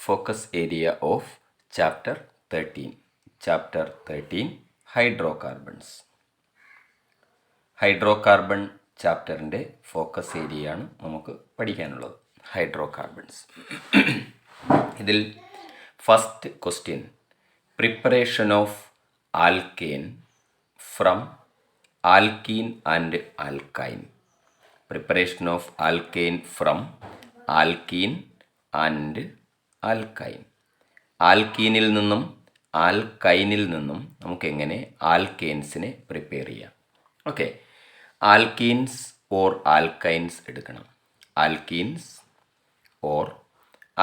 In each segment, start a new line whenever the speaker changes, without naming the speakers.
focus area of chapter 13. Chapter 13 Hydrocarbons. Hydrocarbon ചാപ്റ്ററിൻ്റെ focus ഏരിയയാണ് നമുക്ക് പഠിക്കാനുള്ളത്. ഹൈഡ്രോകാർബൺസ്. ഇതിൽ first question, preparation of alkane from alkene and alkyne. Preparation of alkane from alkene and alkyne. ആൽക്കീനിൽ നിന്നും ആൽക്കൈനിൽ നിന്നും നമുക്കെങ്ങനെ ആൽക്കെയിൻസിനെ പ്രിപ്പയർ ചെയ്യാം? ഓക്കെ, ആൽക്കീൻസ് ഓർ ആൽക്കൈൻസ് എടുക്കണം. Alkenes or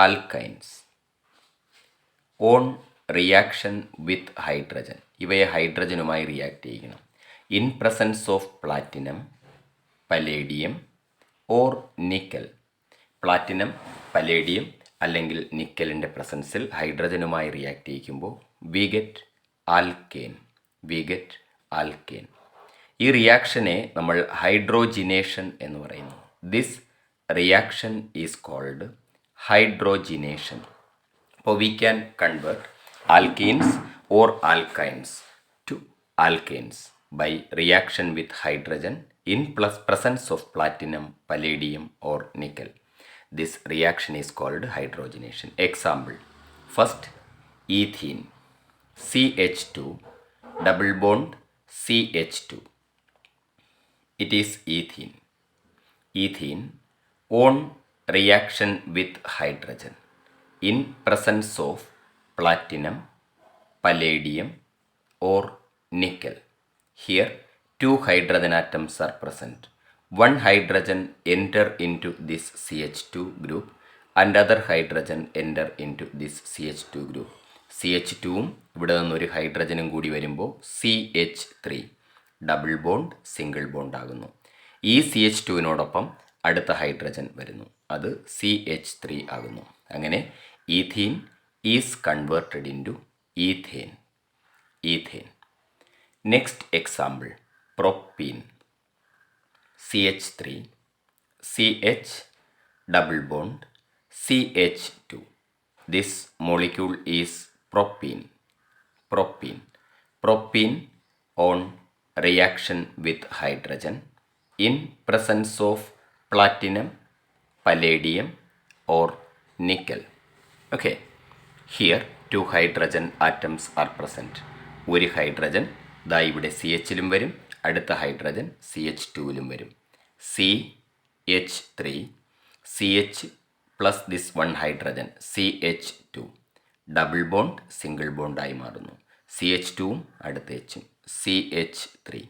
alkynes on reaction with hydrogen. ഇവയെ ഹൈഡ്രജനുമായി റിയാക്ട് ചെയ്യണം. In presence of platinum, palladium or nickel. Platinum, palladium അല്ലെങ്കിൽ നിക്കലിൻ്റെ പ്രസൻസിൽ ഹൈഡ്രജനുമായി റിയാക്ട് ചെയ്യിക്കുമ്പോൾ we get alkane. V get alkane. ഈ റിയാക്ഷനെ നമ്മൾ ഹൈഡ്രോജിനേഷൻ എന്ന് പറയുന്നു. This reaction is called hydrogenation. അപ്പോൾ we can convert alkenes or alkynes to alkanes by reaction with hydrogen in presence of platinum, palladium or nickel. This reaction is called hydrogenation. Example, first ethene, CH2 double bond CH2. It is ethene. Ethene on reaction with hydrogen in presence of platinum, palladium or nickel. Here, two hydrogen atoms are present. One hydrogen enter into this CH2 group and other hydrogen enter into this CH2 group. CH2ഉം ഇവിടെ നിന്നൊരു ഹൈഡ്രജനും കൂടി വരുമ്പോൾ CH3 double bond single bond ആകുന്നു. ഈ CH2വിനോടൊപ്പം അടുത്ത hydrogen വരുന്നു, അത് CH3 ആകുന്നു. അങ്ങനെ ethene is converted in to ethane. Ethane. Next example, propene, CH3 CH double bond CH2. This molecule is propene. Propene. Propene on reaction with hydrogen in presence of platinum, palladium or nickel. Okay, here two hydrogen atoms are present. ഒരു hydrogen ദാ ഇവിടെ CHലും വരും, അടുത്ത hydrogen CH2വിലും വരും. CH3 CH plus this one hydrogen CH2 double bond single ബോണ്ടായി മാറുന്നു. CH2ഉം അടുത്ത Hഉം CH3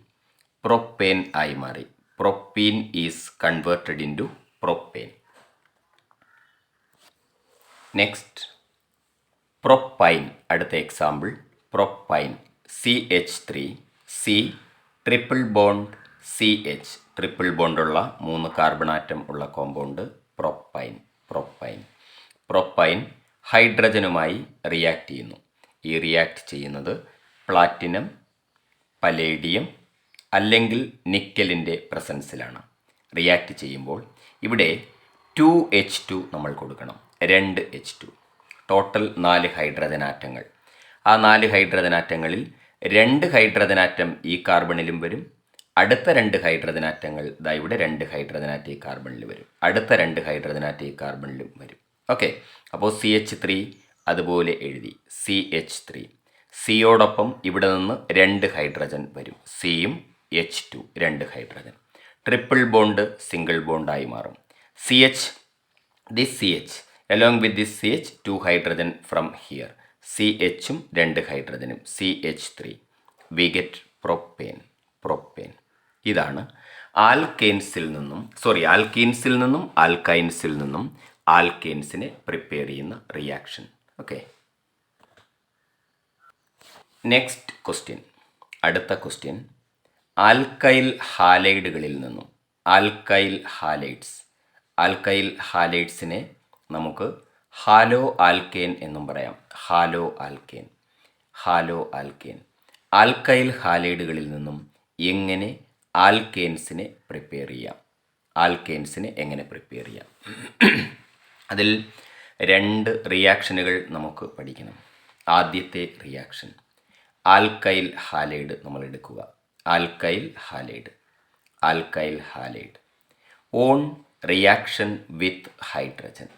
പ്രൊപ്പേൻ ആയി മാറി. Propene is converted in to propane. Next propyne. അടുത്ത example propyne. CH3 C triple bond CH. Triple ബോണ്ടുള്ള 3 കാർബൺ ആറ്റം ഉള്ള കോമ്പൗണ്ട് പ്രൊപ്പൈൻ. പ്രൊപ്പൈൻ. പ്രൊപ്പൈൻ ഹൈഡ്രജനുമായി റിയാക്ട് ചെയ്യുന്നു. ഈ റിയാക്ട് ചെയ്യുന്നത് പ്ലാറ്റിനം, പലേഡിയം അല്ലെങ്കിൽ നിക്കലിൻ്റെ പ്രസൻസിലാണ്. റിയാക്ട് ചെയ്യുമ്പോൾ ഇവിടെ 2H2 നമ്മൾ കൊടുക്കണം. 2H2. ടോട്ടൽ 4 ഹൈഡ്രജൻ ആറ്റങ്ങൾ. ആ 4 ഹൈഡ്രജൻ ആറ്റങ്ങളിൽ 2 ഹൈഡ്രജൻ ആറ്റം ഈ കാർബണിലും വരും, അടുത്ത 2 ഹൈഡ്രജൻ ആറ്റങ്ങൾ ദാ ഇവിടെ 2 ഹൈഡ്രജൻ ആറ്റം ഈ കാർബണിൽ വരും, അടുത്ത 2 ഹൈഡ്രജൻ ആറ്റം ഈ കാർബണിലും വരും. ഓക്കെ, അപ്പോൾ CH3 അതുപോലെ എഴുതി CH3. സിയോടൊപ്പം ഇവിടെ നിന്ന് 2 ഹൈഡ്രജൻ വരും, സിയും H2 2 hydrogen. Triple bond single ബോണ്ടായി മാറും. This CH along with this CH 2 hydrogen from here. CHും 2 ഹൈഡ്രജനും CH3. We get propane. Propane. ഇതാണ് ആൽക്കീൻസിൽ നിന്നും ആൽക്കൈൻസിൽ നിന്നും ആൽക്കെയിൻസിനെ പ്രിപ്പയർ ചെയ്യുന്ന റിയാക്ഷൻ. Okay, next question. അടുത്ത ക്വസ്റ്റ്യൻ, ആൽക്കൈൽ ഹാലൈഡുകളിൽ നിന്നും ആൽക്കൈൽ ഹാലൈഡ്സിനെ നമുക്ക് ഹാലോ ആൽക്കെയിൻ എന്നും പറയാം. Hello alkane. ആൽക്കൈൽ ഹാലൈഡുകളിൽ നിന്നും എങ്ങനെ ആൽക്കെയിൻസിനെ പ്രിപ്പയർ ചെയ്യാം? അതിൽ രണ്ട് റിയാക്ഷനുകൾ നമുക്ക് പഠിക്കണം. ആദ്യത്തെ റിയാക്ഷൻ ആൽക്കൈൽ ഹാലൈഡ് നമ്മൾ എടുക്കുക. Alkyl halide on reaction with hydrogen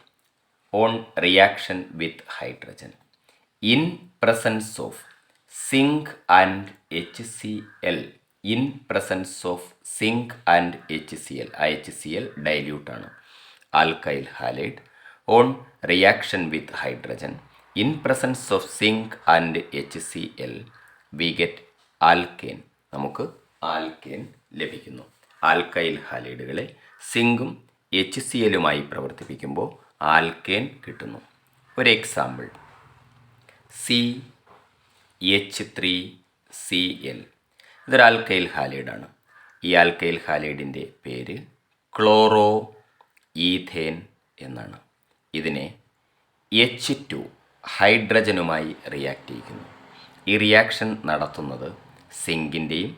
in presence of zinc and HCl HCl dilute ആണ്. Alkyl halide on reaction with hydrogen in presence of zinc and HCl we get alkane. നമുക്ക് alkane ലഭിക്കുന്നു. Alkyl ഹാലൈഡുകളെ സിങ്കും HClലുമായി പ്രവർത്തിപ്പിക്കുമ്പോൾ alkane കിട്ടുന്നു. ഒരു example CH3Cl. ഇതൊരു ആൽക്കൈൽ ഹാലൈഡാണ്. ഈ ആൽക്കൈൽ ഹാലൈഡിൻ്റെ പേര് ക്ലോറോ ഈഥേൻ എന്നാണ്. ഇതിനെ H2 ഹൈഡ്രജനുമായി റിയാക്ട് ചെയ്യിക്കുന്നു. ഈ റിയാക്ഷൻ നടത്തുന്നത് സിങ്കിൻ്റെയും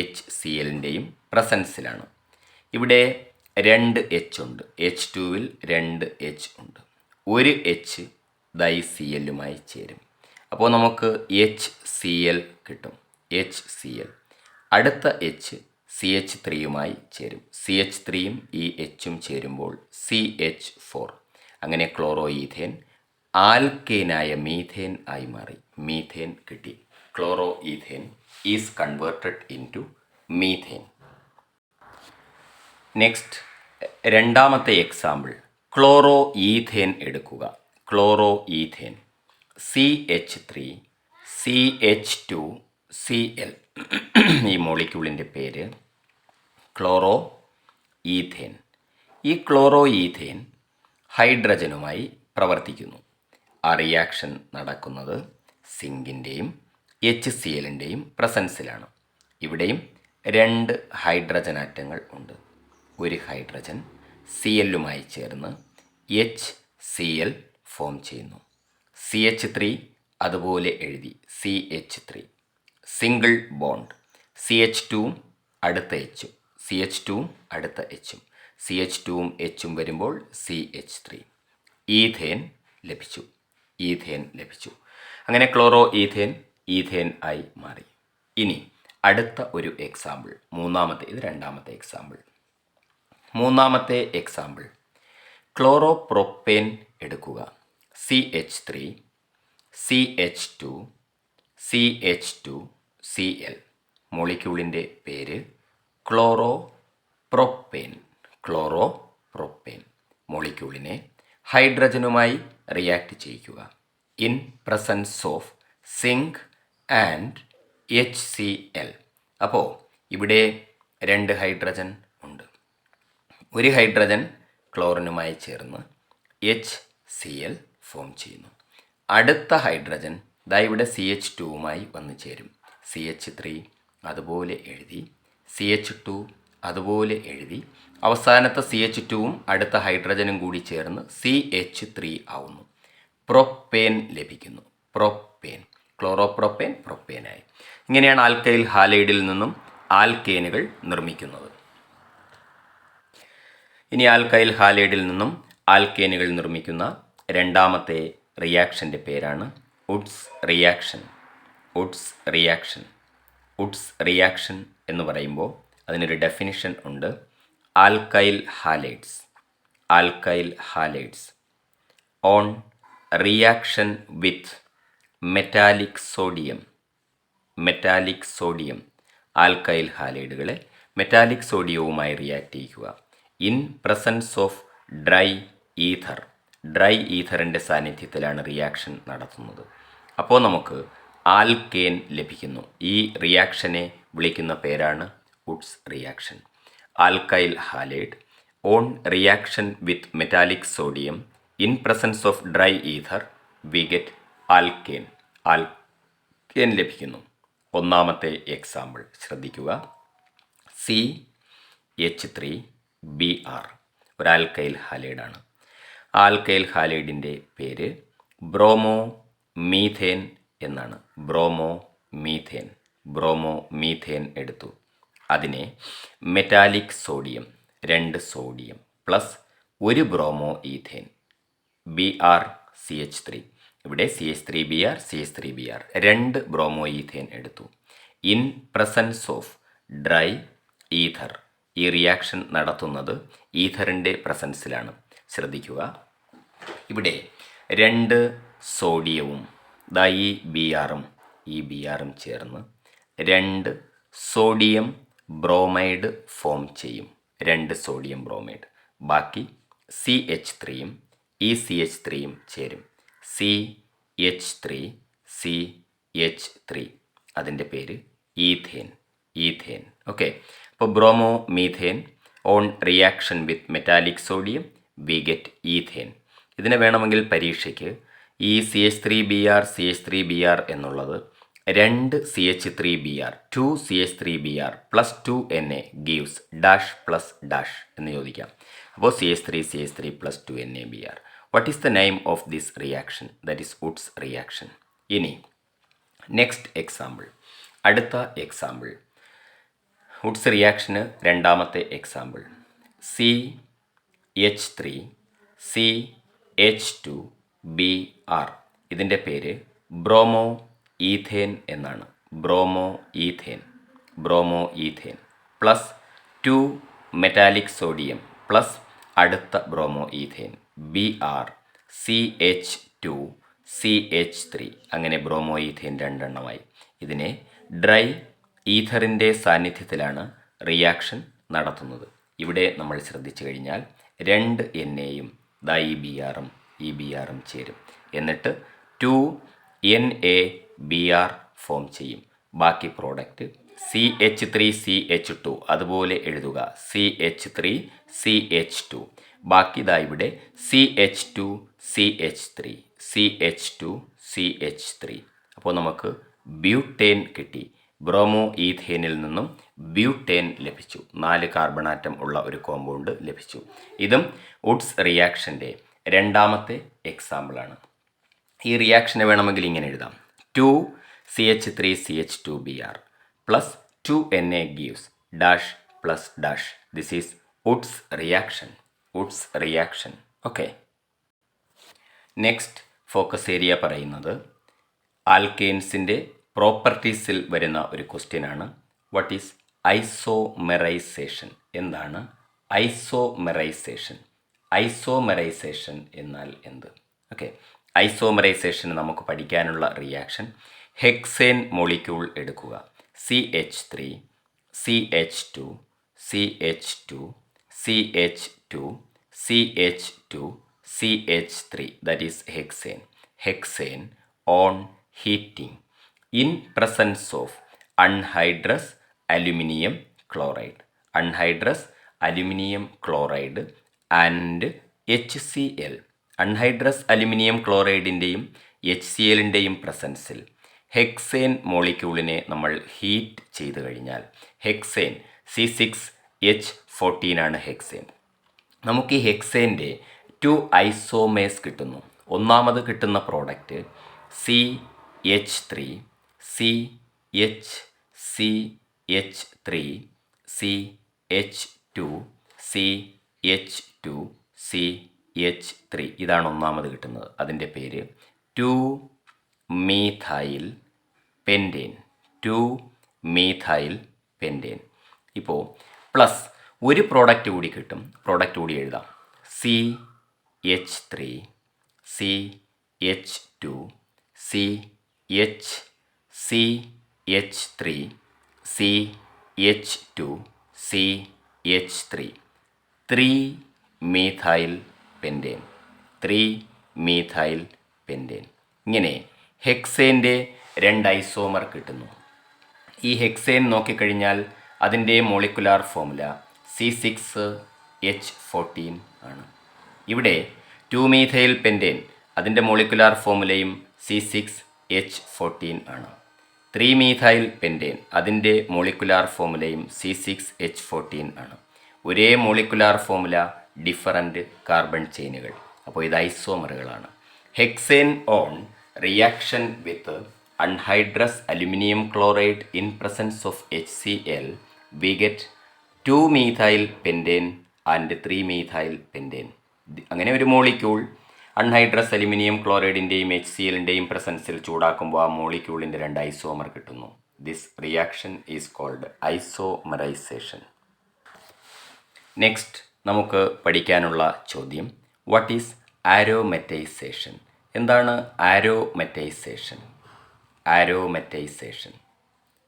HClൻ്റെയും പ്രസൻസിലാണ്. ഇവിടെ 2 H ഉണ്ട്. H2വിൽ 2 H ഉണ്ട്. ഒരു H Clലുമായി ചേരും. അപ്പോൾ നമുക്ക് HCl കിട്ടും. HCl. അടുത്ത H CH3യുമായി ചേരും. CH3യും ഈ Hഉം ചേരുമ്പോൾ CH4. അങ്ങനെ ക്ലോറോ ഈഥേൻ ആൽക്കേനായ മീഥേൻ ആയി മാറി. മീഥേൻ കിട്ടി. Chloro ethane is converted into methane. Next രണ്ടാമത്തെ എക്സാമ്പിൾ ക്ലോറോ ഈഥേൻ എടുക്കുക. Chloro ethane CH3CH2Cl. ഈ മോളിക്യൂളിൻ്റെ പേര് ക്ലോറോ ഈഥേൻ. ഈ ക്ലോറോ ഈഥേൻ ഹൈഡ്രജനുമായി പ്രവർത്തിക്കുന്നു. ആ റിയാക്ഷൻ നടക്കുന്നത് സിങ്കിൻ്റെയും HClൻ്റെയും പ്രസൻസിലാണ്. ഇവിടെയും 2 ഹൈഡ്രജൻ ആറ്റങ്ങൾ ഉണ്ട്. ഒരു ഹൈഡ്രജൻ Clലുമായി ചേർന്ന് HCl ഫോം ചെയ്യുന്നു. CH3 അതുപോലെ എഴുതി CH3 സിംഗിൾ ബോണ്ട്. CH2ഉം അടുത്ത Hഉം CH2ഉം അടുത്ത Hഉം CH2ഉം Hഉം വരുമ്പോൾ CH3. ഈഥേൻ ലഭിച്ചു. അങ്ങനെ ക്ലോറോ ഈഥേൻ ആയി മാറി. ഇനി അടുത്ത ഒരു എക്സാമ്പിൾ ഇത് രണ്ടാമത്തെ എക്സാമ്പിൾ. മൂന്നാമത്തെ എക്സാമ്പിൾ ക്ലോറോ പ്രൊപ്പേൻ എടുക്കുക. CH3CH2CH2Cl. മോളിക്യൂളിൻ്റെ പേര് ക്ലോറോ പ്രൊപ്പേൻ. മോളിക്യൂളിനെ ഹൈഡ്രജനുമായി റിയാക്ട് ചെയ്യിക്കുക. In presence of zinc and HCl. അപ്പോൾ ഇവിടെ 2 ഹൈഡ്രജൻ ഉണ്ട്. ഒരു ഹൈഡ്രജൻ ക്ലോറിനുമായി ചേർന്ന് HCl ഫോം ചെയ്യുന്നു. അടുത്ത ഹൈഡ്രജൻ ഇവിടെ CH2വുമായി വന്നു ചേരും. CH3 അതുപോലെ എഴുതി, CH2 അതുപോലെ എഴുതി, അവസാനത്തെ CH2വും അടുത്ത ഹൈഡ്രജനും കൂടി ചേർന്ന് CH3 ആവുന്നു. പ്രൊപ്പേൻ ലഭിക്കുന്നു. ക്ലോറോപ്രൊപ്പേനായി. ഇങ്ങനെയാണ് ആൽക്കൈൽ ഹാലൈഡിൽ നിന്നും ആൽക്കേനുകൾ നിർമ്മിക്കുന്നത്. ഇനി ആൽക്കൈൽ ഹാലൈഡിൽ നിന്നും ആൽക്കേനുകൾ നിർമ്മിക്കുന്ന രണ്ടാമത്തെ റിയാക്ഷൻ്റെ പേരാണ് വുഡ്സ് റിയാക്ഷൻ എന്ന് പറയുമ്പോൾ അതിനൊരു ഡെഫിനിഷൻ ഉണ്ട്. Alkyl halides on reaction with metallic sodium. Alkyl ഹാലൈഡുകളെ മെറ്റാലിക് സോഡിയവുമായി റിയാക്ട് ചെയ്യിക്കുക. ഇൻ പ്രസൻസ് ഓഫ് ഡ്രൈ ഈഥറിൻ്റെ സാന്നിധ്യത്തിലാണ് റിയാക്ഷൻ നടത്തുന്നത്. അപ്പോൾ നമുക്ക് ആൽക്കേൻ ലഭിക്കുന്നു. ഈ റിയാക്ഷനെ വിളിക്കുന്ന പേരാണ് Wurtz reaction. Alkyl halide on reaction with metallic sodium in presence of dry ether we get alkane ലഭിക്കുന്നു. ഒന്നാമത്തെ എക്സാമ്പിൾ ശ്രദ്ധിക്കുക. CH3Br ഒരു ആൽക്കൈൽ ഹാലൈഡാണ്. ആൽക്കൈൽ ഹാലൈഡിൻ്റെ പേര് ബ്രോമോ മീഥേൻ എന്നാണ്. ബ്രോമോ മീഥേൻ എടുത്തു. അതിനെ metallic sodium 2 sodium plus 1 bromo ethane Br CH3. ഇവിടെ CH3Br CH3Br 2 ബ്രോമോ ഈഥേൻ എടുത്തു. In presence of dry ether, ഈ റിയാക്ഷൻ നടത്തുന്നത് ഈഥറിൻ്റെ പ്രസൻസിലാണ്. ശ്രദ്ധിക്കുക, ഇവിടെ 2 സോഡിയവും ഈ ബിആറും ചേർന്ന് 2 സോഡിയം ബ്രോമൈഡ് ഫോം ചെയ്യും. 2 സോഡിയം ബ്രോമൈഡ്. ബാക്കി CH3യും ഈ CH3യും ചേരും. CH3 അതിൻ്റെ പേര് ഈഥേൻ. ഓക്കെ, അപ്പോൾ bromo methane on reaction with metallic sodium we get ethane. ഇതിനെ വേണമെങ്കിൽ പരീക്ഷയ്ക്ക് ഈ CH3Br എന്നുള്ളത് 2 CH3Br 2 CH3Br plus 2Na gives dash plus dash എന്ന് ചോദിക്കാം. അപ്പോൾ CH3 plus 2NaBr. What is the name of this reaction? That is Woods reaction. ഇനി next example, അടുത്ത എക്സാമ്പിൾ വുഡ്സ് റിയാക്ഷന് രണ്ടാമത്തെ എക്സാമ്പിൾ CH3CH2Br. ഇതിൻ്റെ പേര് ബ്രോമോ ഈഥേൻ എന്നാണ്. Bromo ethane plus 2 metallic sodium plus അടുത്ത ബ്രോമോ ഈഥേൻ Br CH2CH3. അങ്ങനെ bromo ethane 2 എണ്ണമായി. ഇതിനെ dry ഈഥറിൻ്റെ സാന്നിധ്യത്തിലാണ് റിയാക്ഷൻ നടത്തുന്നത്. ഇവിടെ നമ്മൾ ശ്രദ്ധിച്ചു കഴിഞ്ഞാൽ 2 NAയും ഈ Brഉം ചേരും. എന്നിട്ട് 2NaBr ഫോം ചെയ്യും. ബാക്കി പ്രോഡക്റ്റ് CH3CH2 അതുപോലെ എഴുതുക, CH3CH2. ബാക്കി ഇവിടെ CH2CH3. അപ്പോൾ നമുക്ക് ബ്യൂട്ടേൻ കിട്ടി. ബ്രോമോ ഈഥേനിൽ നിന്നും ബ്യൂട്ടേൻ ലഭിച്ചു. 4 കാർബൺ ആറ്റം ഉള്ള ഒരു കോമ്പൗണ്ട് ലഭിച്ചു. ഇതും വുഡ്സ് റിയാക്ഷൻ്റെ രണ്ടാമത്തെ എക്സാമ്പിളാണ്. ഈ റിയാക്ഷനെ വേണമെങ്കിൽ ഇങ്ങനെ എഴുതാം: 2 CH3CH2Br plus 2Na gives dash plus dash. This is Woods reaction. Okay, next focus area പറയുന്നത് ആൽക്കെയിൻസിൻ്റെ പ്രോപ്പർട്ടീസിൽ വരുന്ന ഒരു ക്വസ്റ്റ്യനാണ്. What is isomerization? എന്താണ് ഐസോമെറൈസേഷൻ എന്നാൽ എന്ത്? ഓക്കെ, ഐസോമെറൈസേഷന് നമുക്ക് പഠിക്കാനുള്ള റിയാക്ഷൻ ഹെക്സേൻ മോളിക്യൂൾ എടുക്കുക. CH3 CH2 CH2 CH2 CH2 CH3, that is hexane on heating in presence of anhydrous aluminium chloride and HCl. Anhydrous aluminium ക്ലോറൈഡിൻ്റെയും HClൻ്റെയും പ്രസൻസിൽ ഹെക്സേൻ മോളിക്യൂളിനെ നമ്മൾ ഹീറ്റ് ചെയ്ത് കഴിഞ്ഞാൽ ഹെക്സേൻ C6H14 ആണ് ഹെക്സേൻ. നമുക്ക് ഈ ഹെക്സേൻ്റെ 2 ഐസോമേഴ്സ് കിട്ടുന്നു. ഒന്നാമത് കിട്ടുന്ന പ്രോഡക്റ്റ് CH3 CH3 ഇതാണ് ഒന്നാമത് കിട്ടുന്നത്. അതിൻ്റെ പേര് 2-methyl pentane. ഇപ്പോൾ പ്ലസ് ഒരു പ്രോഡക്റ്റ് കൂടി കിട്ടും. പ്രോഡക്റ്റ് കൂടി എഴുതാം: CH3 CH2 CH3 CH2 CH3 3-methyl pentane. ഇങ്ങനെ ഹെക്സേൻ്റെ 2 ഐസോമർ കിട്ടുന്നു. ഈ ഹെക്സേൻ നോക്കിക്കഴിഞ്ഞാൽ അതിൻ്റെ മോളിക്കുലാർ ഫോമുല C6H14 ആണ്. ഇവിടെ 2-methyl pentane അതിൻ്റെ മോളിക്കുലാർ ഫോമുലയും C6H14 ആണ്. 3-methyl pentane അതിൻ്റെ മോളിക്കുലാർ ഫോമുലയും C6H14 ആണ്. ഒരേ മോളിക്കുലാർ ഫോമുല, ഡിഫറൻറ്റ് കാർബൺ ചെയിനുകൾ. അപ്പോൾ ഇത് ഐസോമറുകളാണ്. Hexane on reaction with anhydrous aluminium chloride in presence of HCl we get 2-methyl pentane and 3-methyl pentane. അങ്ങനെ ഒരു മോളിക്യൂൾ അൺഹൈഡ്രസ് അലുമിനിയം ക്ലോറൈഡിൻ്റെയും HCl-ൻ്റെയും പ്രസൻസിൽ ചൂടാക്കുമ്പോൾ ആ മോളിക്യൂളിൻ്റെ 2 ഐസോമർ കിട്ടുന്നു. This reaction is called isomerisation. Next നമുക്ക് പഠിക്കാനുള്ള ചോദ്യം, വാട്ട് ഈസ് ആരോമറ്റൈസേഷൻ? എന്താണ് ആരോമറ്റൈസേഷൻ? ആരോമറ്റൈസേഷൻ,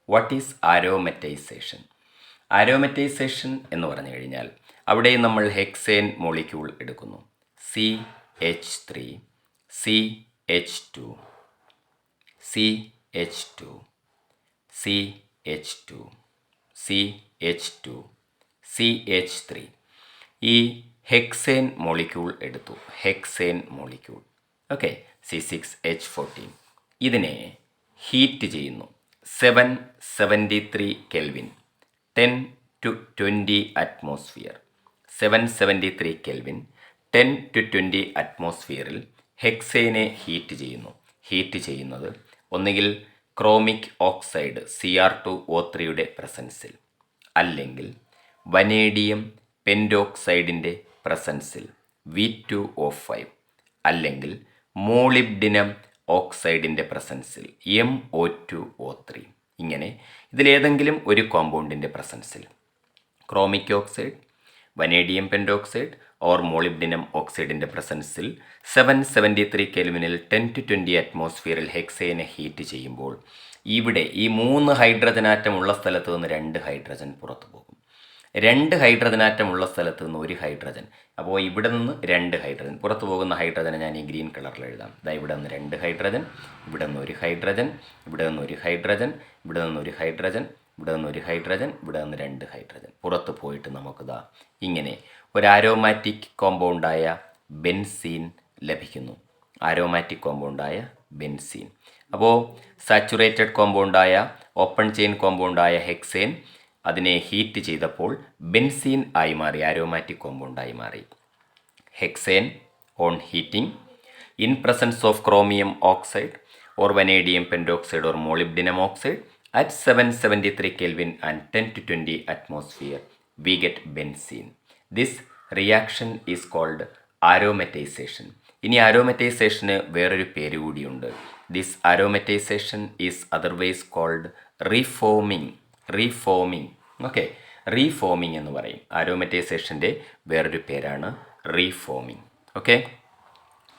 വാട്ട് ഈസ് ആരോമറ്റൈസേഷൻ? ആരോമറ്റൈസേഷൻ എന്ന് പറഞ്ഞു കഴിഞ്ഞാൽ അവിടെ നമ്മൾ ഹെക്സേൻ മോളിക്യൂൾ എടുക്കുന്നു. CH3, CH2, CH2, CH2, CH2, CH3. ഈ ഹെക്സേൻ മോളിക്യൂൾ എടുത്തു. Hexane molecule, okay, C6H14. ഇതിനെ ഹീറ്റ് ചെയ്യുന്നു. 773 kelvin, 10 to 20 atmosphere. 773 kelvin, 10 to 20 അറ്റ്മോസ്ഫിയറിൽ ഹെക്സേനെ ഹീറ്റ് ചെയ്യുന്നു. ഹീറ്റ് ചെയ്യുന്നത് ഒന്നുകിൽ ക്രോമിക് ഓക്സൈഡ് Cr2O3യുടെ പ്രസൻസിൽ, അല്ലെങ്കിൽ വനേഡിയം പെൻറ്റോക്സൈഡിൻ്റെ പ്രസൻസിൽ V2O5, അല്ലെങ്കിൽ മോളിബ്ഡിനം ഓക്സൈഡിൻ്റെ പ്രസൻസിൽ MO2O3. ഇങ്ങനെ ഇതിലേതെങ്കിലും ഒരു കോമ്പൗണ്ടിൻ്റെ പ്രസൻസിൽ chromic oxide, vanadium pentoxide or molybdenum ഓക്സൈഡിൻ്റെ പ്രസൻസിൽ 773 കെൽവിനിൽ 10 to 20 അറ്റ്മോസ്ഫിയറിൽ ഹെക്സേനെ ഹീറ്റ് ചെയ്യുമ്പോൾ ഇവിടെ ഈ 3 ഹൈഡ്രജൻ ആറ്റം ഉള്ള സ്ഥലത്ത് നിന്ന് 2 ഹൈഡ്രജൻ പുറത്തു പോകും. 2 ഹൈഡ്രജൻ ആറ്റം ഉള്ള സ്ഥലത്ത് നിന്ന് 1 ഹൈഡ്രജൻ. അപ്പോൾ ഇവിടെ നിന്ന് 2 ഹൈഡ്രജൻ പുറത്തു പോകുന്ന ഹൈഡ്രജനെ ഞാൻ ഈ ഗ്രീൻ കളറിൽ എഴുതാം. ഇതാ ഇവിടെ നിന്ന് 2 ഹൈഡ്രജൻ, ഇവിടെ നിന്ന് 1 ഹൈഡ്രജൻ, ഇവിടെ നിന്ന് 1 ഹൈഡ്രജൻ, ഇവിടെ നിന്ന് 1 ഹൈഡ്രജൻ, ഇവിടെ നിന്ന് 1 ഹൈഡ്രജൻ, ഇവിടെ നിന്ന് 2 ഹൈഡ്രജൻ പുറത്ത് പോയിട്ട് നമുക്കിതാ ഇങ്ങനെ ഒരു ആരോമാറ്റിക് കോമ്പൗണ്ടായ ബെൻസീൻ ലഭിക്കുന്നു. ആരോമാറ്റിക് കോമ്പൗണ്ടായ ബെൻസീൻ. അപ്പോൾ സാച്ചുറേറ്റഡ് കോമ്പൗണ്ടായ ഓപ്പൺ ചെയിൻ കോമ്പൗണ്ടായ ഹെക്സേൻ അതിനെ ഹീറ്റ് ചെയ്തപ്പോൾ ബെൻസീൻ ആയി മാറി, ആരോമാറ്റിക് കോമ്പൗണ്ടായി മാറി. Hexane on heating in presence of chromium oxide or vanadium pentoxide or molybdenum oxide at 773 Kelvin and 10 to 20 atmosphere, we get benzene. This reaction is called aromatization. ഇനി aromatization വേറൊരു പേര് കൂടിയുണ്ട്. This aromatization is otherwise called reforming. Reforming, okay, reforming എന്ന് പറയും. aromatization-ൻ്റെ വേറൊരു പേരാണ് reforming. Okay,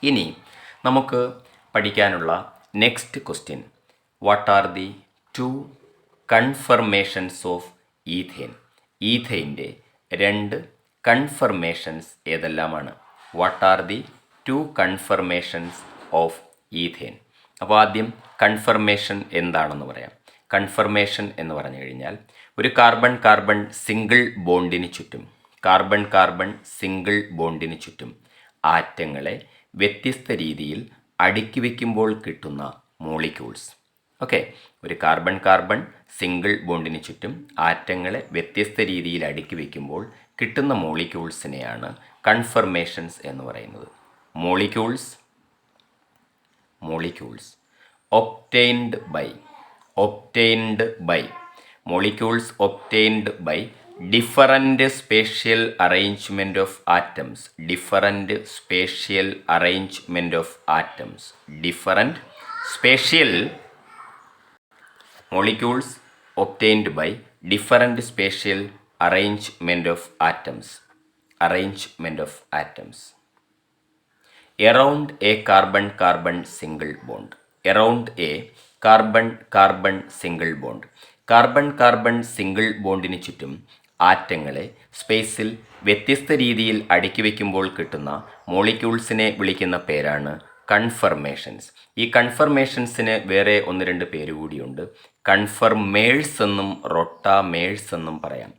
ഇനി നമുക്ക് പഠിക്കാനുള്ള next question, what are the 2 conformations of ethane? ഈഥേൻ്റെ 2 കൺഫർമേഷൻസ് ഏതെല്ലാമാണ്? What are the 2 conformations of ethane? അപ്പോൾ ആദ്യം കൺഫർമേഷൻ എന്താണെന്ന് പറയാം. കൺഫർമേഷൻ എന്ന് പറഞ്ഞു കഴിഞ്ഞാൽ ഒരു കാർബൺ കാർബൺ സിംഗിൾ ബോണ്ടിന് ചുറ്റും, കാർബൺ കാർബൺ സിംഗിൾ ബോണ്ടിന് ചുറ്റും ആറ്റങ്ങളെ വ്യത്യസ്ത രീതിയിൽ അടുക്കി വയ്ക്കുമ്പോൾ കിട്ടുന്ന മോളിക്യൂൾസ്. ഓക്കെ, ഒരു കാർബൺ കാർബൺ സിംഗിൾ ബോണ്ടിന് ചുറ്റും ആറ്റങ്ങളെ വ്യത്യസ്ത രീതിയിൽ അടുക്കി വയ്ക്കുമ്പോൾ കിട്ടുന്ന മോളിക്യൂൾസിനെയാണ് കൺഫർമേഷൻസ് എന്ന് പറയുന്നത്. Molecules obtained by molecules obtained by different spatial arrangement of atoms, different spatial arrangement of atoms, different spatial molecules obtained by different spatial arrangement of atoms, arrangement of atoms around a carbon carbon single bond, around a carbon carbon single bond. Carbon carbon single ബോണ്ടിന് ചുറ്റും ആറ്റങ്ങളെ സ്പേസിൽ വ്യത്യസ്ത രീതിയിൽ അടുക്കി വയ്ക്കുമ്പോൾ കിട്ടുന്ന മോളിക്യൂൾസിനെ വിളിക്കുന്ന പേരാണ് കൺഫർമേഷൻസ്. ഈ കൺഫർമേഷൻസിന് വേറെ 1-2 പേര് കൂടിയുണ്ട്. കൺഫർമേഴ്സ് എന്നും റൊട്ടാമേഴ്സ് എന്നും പറയാം.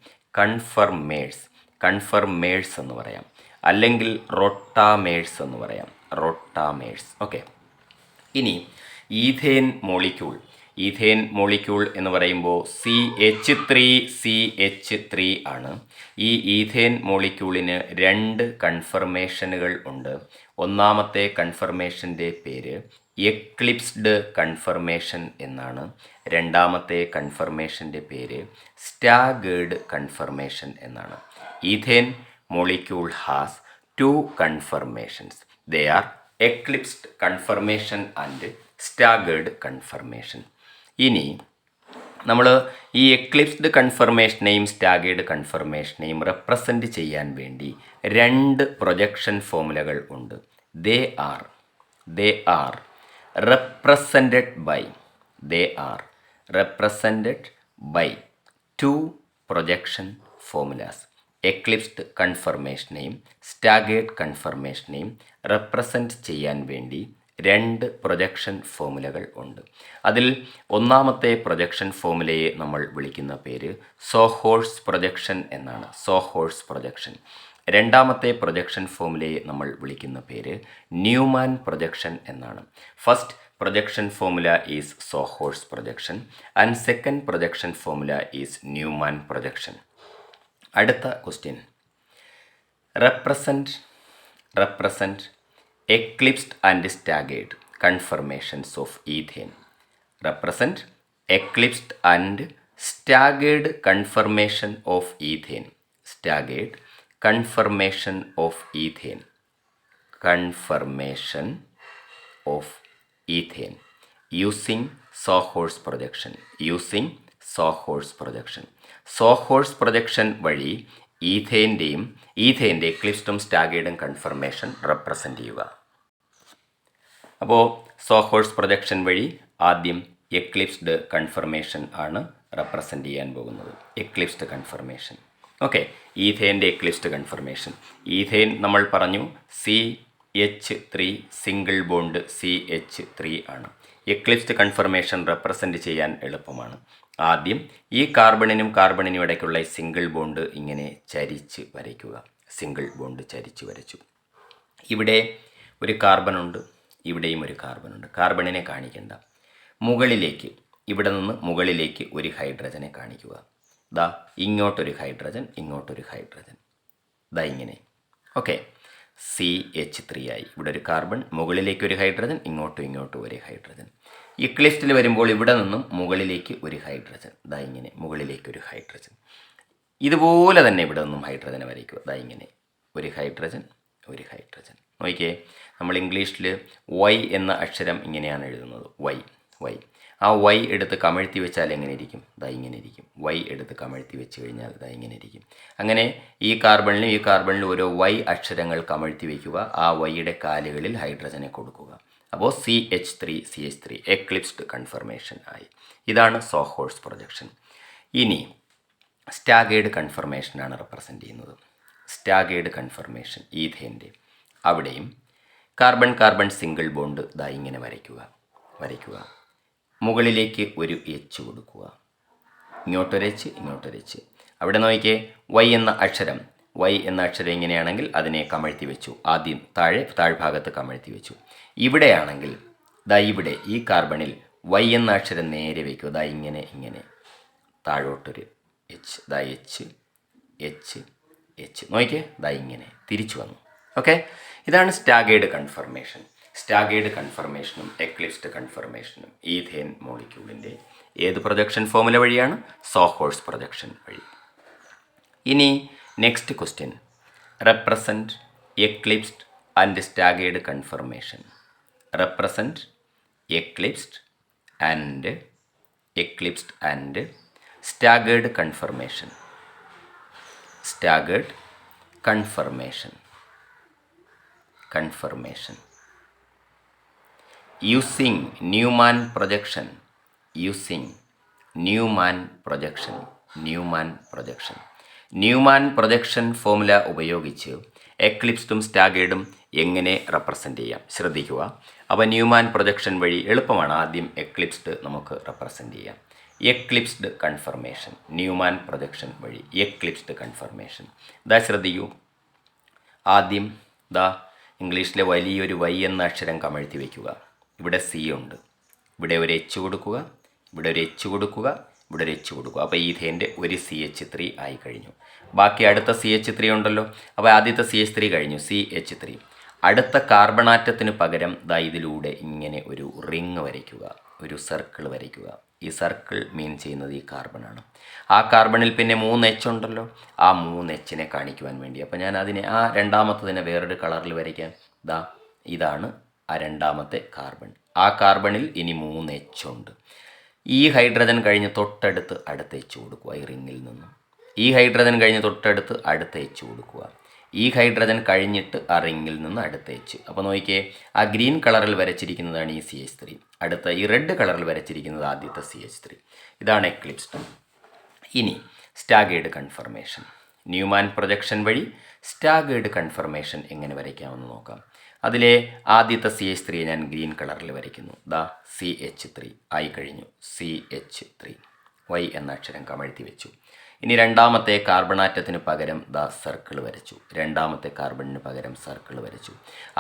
കൺഫർമേഴ്സ് എന്ന് പറയാം, അല്ലെങ്കിൽ റൊട്ടാമേഴ്സ് എന്ന് പറയാം. റൊട്ടാമേഴ്സ്, ഓക്കെ. ഇനി ഈഥേൻ മോളിക്യൂൾ എന്ന് പറയുമ്പോൾ CH3 ആണ്. ഈ ഈഥേൻ മോളിക്യൂളിന് 2 കൺഫർമേഷനുകൾ ഉണ്ട്. ഒന്നാമത്തെ കൺഫർമേഷൻ്റെ പേര് എക്ലിപ്സ്ഡ് കൺഫർമേഷൻ എന്നാണ്. രണ്ടാമത്തെ കൺഫർമേഷൻ്റെ പേര് സ്റ്റാഗേർഡ് കൺഫർമേഷൻ എന്നാണ്. Ethane molecule has 2 conformations. They are eclipsed conformation and staggered conformation. ഇനി നമ്മൾ ഈ എക്ലിപ്സ്ഡ് കൺഫർമേഷനെയും സ്റ്റാഗേർഡ് കൺഫർമേഷനെയും റെപ്രസെൻ്റ് ചെയ്യാൻ വേണ്ടി രണ്ട് പ്രൊജക്ഷൻ ഫോമുലകൾ ഉണ്ട്. They are represented by two projection formulas. Eclipsed കൺഫർമേഷനെയും സ്റ്റാഗേർഡ് കൺഫർമേഷനെയും റെപ്രസെൻ്റ് ചെയ്യാൻ വേണ്ടി രണ്ട് പ്രൊജക്ഷൻ ഫോമുലകൾ ഉണ്ട്. അതിൽ ഒന്നാമത്തെ പ്രൊജക്ഷൻ ഫോമുലയെ നമ്മൾ വിളിക്കുന്ന പേര് സോഹോഴ്സ് പ്രൊജക്ഷൻ എന്നാണ്. സോഹോഴ്സ് പ്രൊജക്ഷൻ. രണ്ടാമത്തെ പ്രൊജക്ഷൻ ഫോമുലയെ നമ്മൾ വിളിക്കുന്ന പേര് ന്യൂമാൻ പ്രൊജക്ഷൻ എന്നാണ്. First projection formula is sawhorse projection and second projection formula is Newman projection. അടുത്ത question. Represent eclipsed and staggered conformations of ethane. Represent eclipsed and staggered conformation of ethane. Staggered confirmation of ethane using Sawhorse projection. Sawhorse projection വഴി ഈഥേൻ്റെ എക്ലിപ്സ്ഡും സ്റ്റാഗേർഡും confirmation represent ചെയ്യുക. അപ്പോൾ സോഹോഴ്സ് projection വഴി ആദ്യം eclipsed confirmation ആണ് represent ചെയ്യാൻ പോകുന്നത്. Eclipsed conformation. ഓക്കെ, ഈഥേൻ്റെ എക്ലിപ്സ്ഡ് കൺഫർമേഷൻ. ഈഥേൻ നമ്മൾ പറഞ്ഞു CH3 സിംഗിൾ ബോണ്ട് CH3 ആണ്. എക്ലിപ്സ്ഡ് കൺഫർമേഷൻ റെപ്രസെൻ്റ് ചെയ്യാൻ എളുപ്പമാണ്. ആദ്യം ഈ കാർബണിനും ഇടയ്ക്കുള്ള സിംഗിൾ ബോണ്ട് ഇങ്ങനെ ചരിച്ച് വരയ്ക്കുക. സിംഗിൾ ബോണ്ട് ചരിച്ച് വരച്ചു. ഇവിടെ ഒരു കാർബണുണ്ട്, ഇവിടെയും ഒരു കാർബണുണ്ട്. കാർബണിനെ കാണിക്കേണ്ട. ഇവിടെ നിന്ന് മുകളിലേക്ക് ഒരു ഹൈഡ്രജനെ കാണിക്കുക. ദാ ഇങ്ങോട്ടൊരു ഹൈഡ്രജൻ, ഇങ്ങോട്ടൊരു ഹൈഡ്രജൻ, ദാ ഇങ്ങനെ. ഓക്കെ, CH3 ആയി. ഇവിടെ ഒരു കാർബൺ, മുകളിലേക്ക് ഒരു ഹൈഡ്രജൻ, ഇങ്ങോട്ടും ഒരു ഹൈഡ്രജൻ. എക്ലിപ്സ്ഡിൽ വരുമ്പോൾ ഇവിടെ നിന്നും മുകളിലേക്ക് ഒരു ഹൈഡ്രജൻ, ദാ ഇങ്ങനെ മുകളിലേക്ക് ഒരു ഹൈഡ്രജൻ. ഇതുപോലെ തന്നെ ഇവിടെ നിന്നും ഹൈഡ്രജനെ വരയ്ക്കുക. ദാ ഇങ്ങനെ ഒരു ഹൈഡ്രജൻ. നോക്കിയേ, നമ്മൾ ഇംഗ്ലീഷിൽ Y എന്ന അക്ഷരം ഇങ്ങനെയാണ് എഴുതുന്നത്. Y. ആ Y എടുത്ത് കമഴ്ത്തി വെച്ചാൽ എങ്ങനെ ഇരിക്കും? ദാ ഇങ്ങനെ ഇരിക്കും. Y എടുത്ത് കമഴ്ത്തി വെച്ച് കഴിഞ്ഞാൽ ദാ ഇങ്ങനെ ഇരിക്കും. അങ്ങനെ ഈ കാർബണിലും ഓരോ Y അക്ഷരങ്ങൾ കമഴ്ത്തി വയ്ക്കുക. ആ Yയുടെ കാലുകളിൽ ഹൈഡ്രജനെ കൊടുക്കുക. അപ്പോൾ CH3 എക്ലിപ്സ്ഡ് കൺഫർമേഷൻ ആയി. ഇതാണ് സോഹോഴ്സ് പ്രൊജക്ഷൻ. ഇനി സ്റ്റാഗേർഡ് കൺഫർമേഷനാണ് റെപ്രസെൻ്റ് ചെയ്യുന്നത്. സ്റ്റാഗേർഡ് കൺഫർമേഷൻ ഈഥേൻ്റെ. അവിടെയും കാർബൺ സിംഗിൾ ബോണ്ട് ദാ ഇങ്ങനെ വരയ്ക്കുക. മുകളിലേക്ക് ഒരു H കൊടുക്കുക. ഇങ്ങോട്ടൊരു H. അവിടെ നോക്കിയേ, Y എന്ന അക്ഷരം ഇങ്ങനെയാണെങ്കിൽ അതിനെ കമഴ്ത്തി വെച്ചു. ആദ്യം താഴ്ഭാഗത്ത് കമഴ്ത്തി വെച്ചു. ഇവിടെയാണെങ്കിൽ ദാ ഇവിടെ ഈ കാർബണിൽ Y എന്ന അക്ഷരം നേരെ വയ്ക്കുക. ദാ ഇങ്ങനെ താഴോട്ടൊരു H. ദാ H. നോക്കിയേ, ദാ ഇങ്ങനെ തിരിച്ചു വന്നു. ഓക്കെ, ഇതാണ് സ്റ്റാഗേർഡ് കൺഫർമേഷൻ. സ്റ്റാഗേർഡ് കൺഫർമേഷനും എക്ലിപ്സ്ഡ് കൺഫർമേഷനും ഈഥേൻ മോളിക്യൂളിൻ്റെ ഏത് പ്രൊജക്ഷൻ ഫോമുല വഴിയാണ്? സോഹോഴ്സ് പ്രൊജക്ഷൻ വഴി. ഇനി next question. Represent eclipsed and staggered conformation. Represent eclipsed and staggered conformation. Staggered conformation. Using Newman projection. Newman projection formula ഉപയോഗിച്ച് എക്ലിപ്സ്ഡും സ്റ്റാഗേർഡും എങ്ങനെ റെപ്രസെൻ്റ് ചെയ്യാം? ശ്രദ്ധിക്കുക. അപ്പോൾ ന്യൂമാൻ പ്രൊജക്ഷൻ വഴി എളുപ്പമാണ്. ആദ്യം എക്ലിപ്സ്ഡ് നമുക്ക് റെപ്രസെൻ്റ് ചെയ്യാം. എക്ലിപ്സ്ഡ് കൺഫർമേഷൻ, ന്യൂമാൻ പ്രൊജക്ഷൻ വഴി എക്ലിപ്സ്ഡ് കൺഫർമേഷൻ. ഇതാ ശ്രദ്ധിക്കൂ. ആദ്യം ദാ ഇംഗ്ലീഷിലെ വലിയൊരു Y എന്ന അക്ഷരം കമഴ്ത്തി വയ്ക്കുക. ഇവിടെ C ഉണ്ട്. ഇവിടെ ഒരു H കൊടുക്കുക. ഇവിടെ ഒരു H കൊടുക്കുക. അപ്പോൾ ഈഥേൻ്റെ ഒരു CH3 ആയി കഴിഞ്ഞു. ബാക്കി അടുത്ത CH3 ഉണ്ടല്ലോ. അപ്പോൾ ആദ്യത്തെ CH3 കഴിഞ്ഞു, CH3. അടുത്ത കാർബണാറ്റത്തിന് പകരം ദാ ഇതിലൂടെ ഇങ്ങനെ ഒരു റിങ് വരയ്ക്കുക, ഒരു സർക്കിൾ വരയ്ക്കുക. ഈ സർക്കിൾ മീൻ ചെയ്യുന്നത് ഈ കാർബണാണ്. ആ കാർബണിൽ പിന്നെ 3 H ഉണ്ടല്ലോ. ആ 3 Hനെ കാണിക്കുവാൻ വേണ്ടി അപ്പോൾ ഞാൻ അതിനെ ആ രണ്ടാമത്തതിനെ വേറൊരു കളറിൽ വരയ്ക്കാം. ഇതാണ് ആ രണ്ടാമത്തെ കാർബൺ. ആ കാർബണിൽ ഇനി 3 എച്ച് ഉണ്ട്. ഈ ഹൈഡ്രജൻ കഴിഞ്ഞ് തൊട്ടടുത്ത് അടുത്ത എച്ച് കൊടുക്കുക ഈ റിങ്ങിൽ നിന്നും. ഈ ഹൈഡ്രജൻ കഴിഞ്ഞ് തൊട്ടടുത്ത് അടുത്ത എച്ച് കൊടുക്കുക. ഈ ഹൈഡ്രജൻ കഴിഞ്ഞിട്ട് ആ റിങ്ങിൽ നിന്ന് അടുത്ത എച്ച്. അപ്പോൾ നോക്കിയേ, ആ ഗ്രീൻ കളറിൽ വരച്ചിരിക്കുന്നതാണ് ഈ CH3. അടുത്ത ഈ റെഡ് കളറിൽ വരച്ചിരിക്കുന്നത് ആദ്യത്തെ CH3. ഇതാണ് എക്ലിപ്സ്ഡ്. ഇനി സ്റ്റാഗേർഡ് കൺഫർമേഷൻ. ന്യൂമാൻ പ്രൊജക്ഷൻ വഴി സ്റ്റാഗേർഡ് കൺഫർമേഷൻ എങ്ങനെ വരയ്ക്കാമെന്ന് നോക്കാം. അതിലെ ആദ്യത്തെ CH3 ഞാൻ ഗ്രീൻ കളറിൽ വരയ്ക്കുന്നു. ദാ CH3 ആയി കഴിഞ്ഞു. CH3 Y എന്ന അക്ഷരം കമഴ്ത്തി വെച്ചു. ഇനി രണ്ടാമത്തെ കാർബണാറ്റത്തിന് പകരം ദാ സർക്കിൾ വരച്ചു. രണ്ടാമത്തെ കാർബണിന് പകരം സർക്കിൾ വരച്ചു.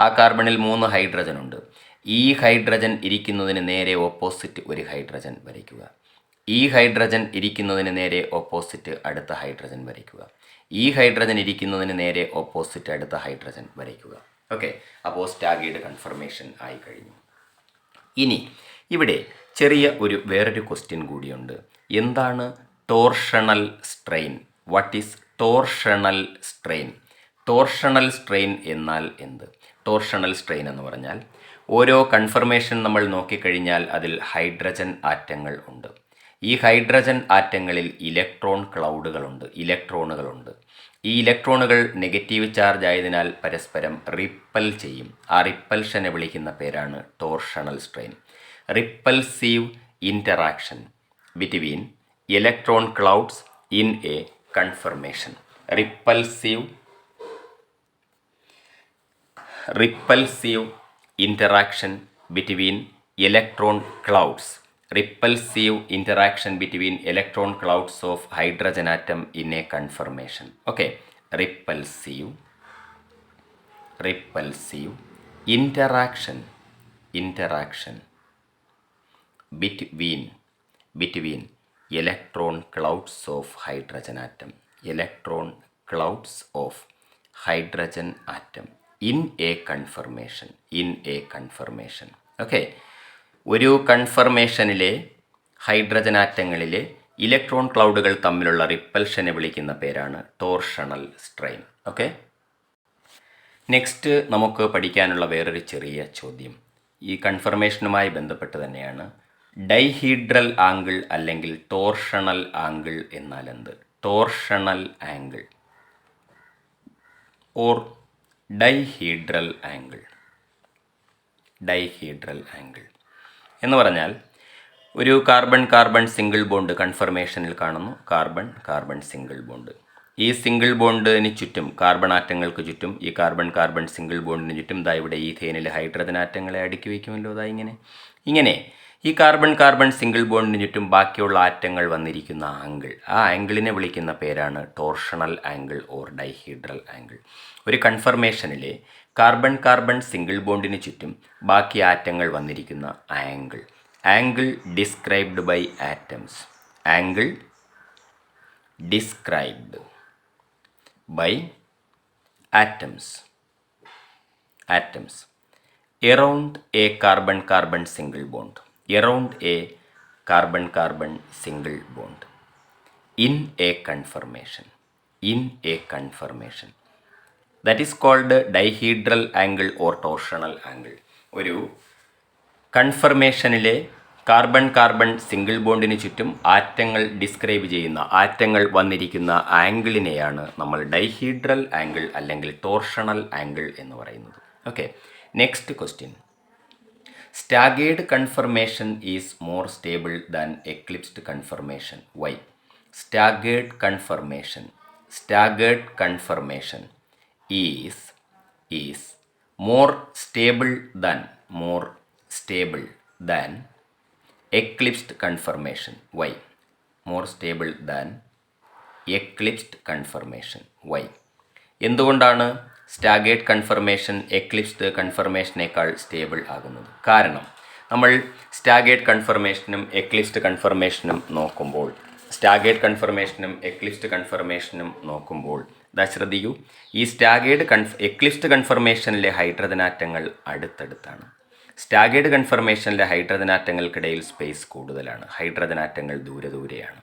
ആ കാർബണിൽ 3 ഹൈഡ്രജൻ ഉണ്ട്. ഈ ഹൈഡ്രജൻ ഇരിക്കുന്നതിന് നേരെ ഓപ്പോസിറ്റ് ഒരു ഹൈഡ്രജൻ വരയ്ക്കുക. ഈ ഹൈഡ്രജൻ ഇരിക്കുന്നതിന് നേരെ ഓപ്പോസിറ്റ് അടുത്ത ഹൈഡ്രജൻ വരയ്ക്കുക. ഈ ഹൈഡ്രജൻ ഇരിക്കുന്നതിന് നേരെ ഓപ്പോസിറ്റ് അടുത്ത ഹൈഡ്രജൻ വരയ്ക്കുക. ഓക്കെ, അപ്പോൾ സ്റ്റാഗേർഡ് കൺഫർമേഷൻ ആയി കഴിഞ്ഞു. ഇനി ഇവിടെ ചെറിയ വേറൊരു ക്വസ്റ്റ്യൻ കൂടിയുണ്ട്. എന്താണ് torsional strain? What is torsional strain? Torsional strain എന്നാൽ എന്ത്? ടോർഷണൽ സ്ട്രെയിൻ എന്ന് പറഞ്ഞാൽ ഓരോ കൺഫർമേഷൻ നമ്മൾ നോക്കിക്കഴിഞ്ഞാൽ അതിൽ ഹൈഡ്രജൻ ആറ്റങ്ങൾ ഉണ്ട്. ഈ ഹൈഡ്രജൻ ആറ്റങ്ങളിൽ ഇലക്ട്രോൺ ക്ലൗഡുകളുണ്ട്, ഇലക്ട്രോണുകളുണ്ട്. ഈ ഇലക്ട്രോണുകൾ നെഗറ്റീവ് ചാർജ് ആയതിനാൽ പരസ്പരം റിപ്പൽ ചെയ്യും. ആ റിപ്പൽഷനെ വിളിക്കുന്ന പേരാണ് torsional strain. Repulsive interaction between electron clouds in A confirmation. Repulsive interaction between electron clouds. Repulsive interaction between electron clouds of hydrogen atom in a conformation. Okay, repulsive interaction between electron clouds of hydrogen atom. Electron clouds of hydrogen atom in a conformation. Okay, ഒരു കൺഫർമേഷനിലെ hydrogen ആറ്റങ്ങളിലെ electron ക്ലൗഡുകൾ തമ്മിലുള്ള റിപ്പൽഷനെ വിളിക്കുന്ന പേരാണ് torsional strain. Okay, next നമുക്ക് പഠിക്കാനുള്ള വേറൊരു ചെറിയ ചോദ്യം ഈ കൺഫർമേഷനുമായി ബന്ധപ്പെട്ട് തന്നെയാണ്. ഡൈഹീഡ്രൽ ആംഗിൾ അല്ലെങ്കിൽ ടോർഷണൽ ആംഗിൾ എന്നാൽ എന്ത്? Torsional angle or dihedral angle എന്ന് പറഞ്ഞാൽ ഒരു കാർബൺ സിംഗിൾ ബോണ്ട് കൺഫർമേഷനിൽ കാണുന്നു. Carbon single bond. ഈ സിംഗിൾ ബോണ്ടിന് ചുറ്റും കാർബൺ ആറ്റങ്ങൾക്ക് ചുറ്റും ഈ കാർബൺ സിംഗിൾ ബോണ്ടിന് ചുറ്റും ദാ ഇവിടെ ഈഥേനിൽ ഹൈഡ്രജൻ ആറ്റങ്ങളെ അടുക്കി വയ്ക്കുമല്ലോ. ദാ ഇങ്ങനെ ഈ കാർബൺ സിംഗിൾ ബോണ്ടിന് ചുറ്റും ബാക്കിയുള്ള ആറ്റങ്ങൾ വന്നിരിക്കുന്ന ആംഗിൾ, ആ ആംഗിളിനെ വിളിക്കുന്ന പേരാണ് torsional angle or dihedral angle. ഒരു കൺഫർമേഷനിലെ കാർബൺ സിംഗിൾ ബോണ്ടിന് ചുറ്റും ബാക്കി ആറ്റങ്ങൾ വന്നിരിക്കുന്ന angle described by atoms. Angle described by atoms around a carbon single bond. Around a carbon single bond in a conformation. That is called dihedral angle or torsional angle. ഒരു കൺഫർമേഷനിലെ carbon single ബോണ്ടിന് ചുറ്റും ആറ്റങ്ങൾ describe ചെയ്യുന്ന, ആറ്റങ്ങൾ വന്നിരിക്കുന്ന ആംഗിളിനെയാണ് നമ്മൾ ഡൈഹീഡ്രൽ ആംഗിൾ അല്ലെങ്കിൽ ടോർഷണൽ ആംഗിൾ എന്ന് പറയുന്നത്. Okay, next question. Staggered conformation is more stable than eclipsed conformation. Why? Staggered conformation is more stable than eclipsed conformation. Why? More stable than eclipsed conformation. Why? എന്തുകൊണ്ടാണ് staggered conformation eclipsed കൺഫർമേഷനേക്കാൾ stable ആകുന്നത്? കാരണം നമ്മൾ staggered കൺഫർമേഷനും eclipsed കൺഫർമേഷനും നോക്കുമ്പോൾ ശ്രദ്ധിക്കൂ, ഈ eclipsed കൺഫർമേഷനിലെ hydrogen ആറ്റങ്ങൾ അടുത്തടുത്താണ്. സ്റ്റാഗേർഡ് കൺഫർമേഷനിലെ ഹൈഡ്രജൻ ആറ്റങ്ങൾക്കിടയിൽ സ്പേസ് കൂടുതലാണ്, ഹൈഡ്രജൻ ആറ്റങ്ങൾ ദൂരെയാണ്.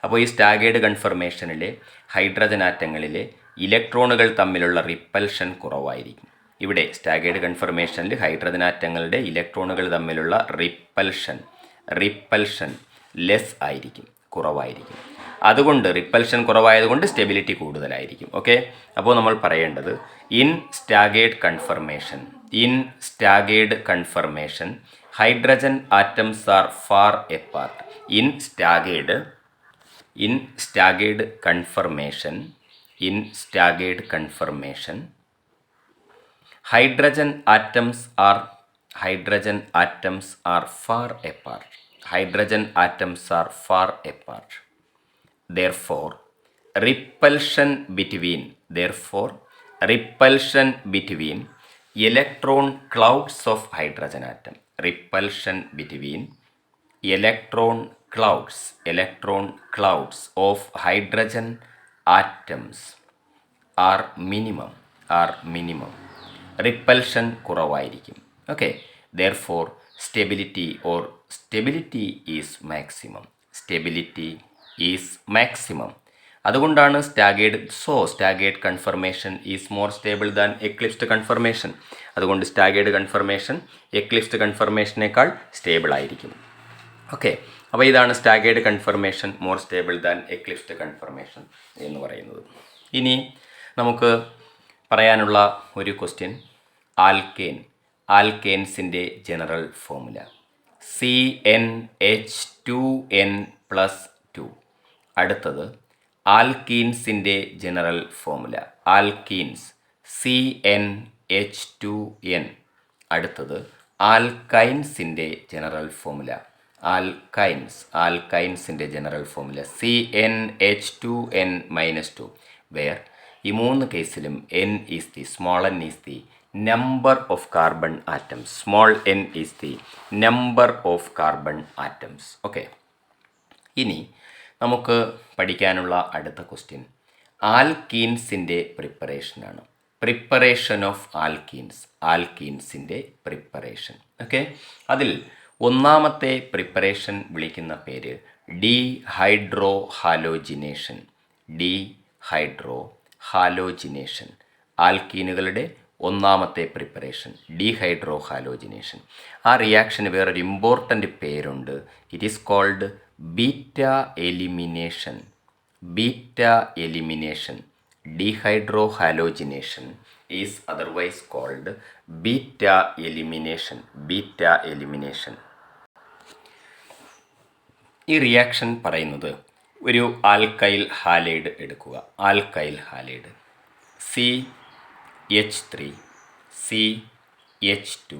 അപ്പോൾ ഈ സ്റ്റാഗേർഡ് കൺഫർമേഷനിലെ ഹൈഡ്രജൻ ആറ്റങ്ങളിലെ ഇലക്ട്രോണുകൾ തമ്മിലുള്ള റിപ്പൽഷൻ കുറവായിരിക്കും. ഇവിടെ സ്റ്റാഗേർഡ് കൺഫർമേഷനിൽ ഹൈഡ്രജൻ ആറ്റങ്ങളുടെ ഇലക്ട്രോണുകൾ തമ്മിലുള്ള റിപ്പൽഷൻ ലെസ് ആയിരിക്കും, കുറവായിരിക്കും. അതുകൊണ്ട് റിപ്പൽഷൻ കുറവായതുകൊണ്ട് സ്റ്റെബിലിറ്റി കൂടുതലായിരിക്കും. ഓക്കെ, അപ്പോൾ നമ്മൾ പറയേണ്ടത് in staggered confirmation hydrogen atoms are far apart. In staggered confirmation hydrogen atoms are far apart. Therefore repulsion between electron clouds of hydrogen atom of hydrogen atoms are minimum. Repulsion കുറവായിരിക്കും. Okay, therefore stability is maximum. അതുകൊണ്ടാണ് staggered conformation is more stable than eclipsed conformation. അതുകൊണ്ട് staggered conformation eclipsed കൺഫർമേഷനേക്കാൾ stable ആയിരിക്കും. Okay, അപ്പോൾ ഇതാണ് staggered conformation more stable than eclipsed conformation എന്ന് പറയുന്നത്. ഇനി നമുക്ക് പറയാനുള്ള ഒരു ക്വസ്റ്റ്യൻ, ആൽക്കെയിൻസിൻ്റെ ജനറൽ ഫോമുല CnH2n+2. അടുത്തത് ആൽക്കീൻസിൻ്റെ ജനറൽ ഫോമുല CnH2n. അടുത്തത് ആൽക്കൈൻസിൻ്റെ ജനറൽ ഫോമുല ആൽക്കൈൻസിൻ്റെ ജനറൽ ഫോമുല CnH2n-2, വേർ ഈ മൂന്ന് കേസിലും small n is the number of carbon atoms. Okay, ഇനി നമുക്ക് പഠിക്കാനുള്ള അടുത്ത ക്വസ്റ്റ്യൻ ആൽക്കീൻസിൻ്റെ പ്രിപ്പറേഷനാണ്. പ്രിപ്പറേഷൻ ഓഫ് ആൽക്കീൻസിൻ്റെ പ്രിപ്പറേഷൻ. ഓക്കെ, അതിൽ ഒന്നാമത്തെ പ്രിപ്പറേഷൻ വിളിക്കുന്ന പേര് ഡീഹൈഡ്രോ ഹാലോജിനേഷൻ. ആൽക്കീനുകളുടെ ഒന്നാമത്തെ പ്രിപ്പറേഷൻ ഡീഹൈഡ്രോ ഹാലോജിനേഷൻ. ആ റിയാക്ഷന് വേറൊരു ഇമ്പോർട്ടൻ്റ് പേരുണ്ട്. It is called beta elimination. Dehydro halogenation is otherwise called beta elimination. ഈ റിയാക്ഷൻ പറയുന്നത്, ഒരു ആൽക്കൈൽ ഹാലൈഡ് എടുക്കുക. CH3 CH2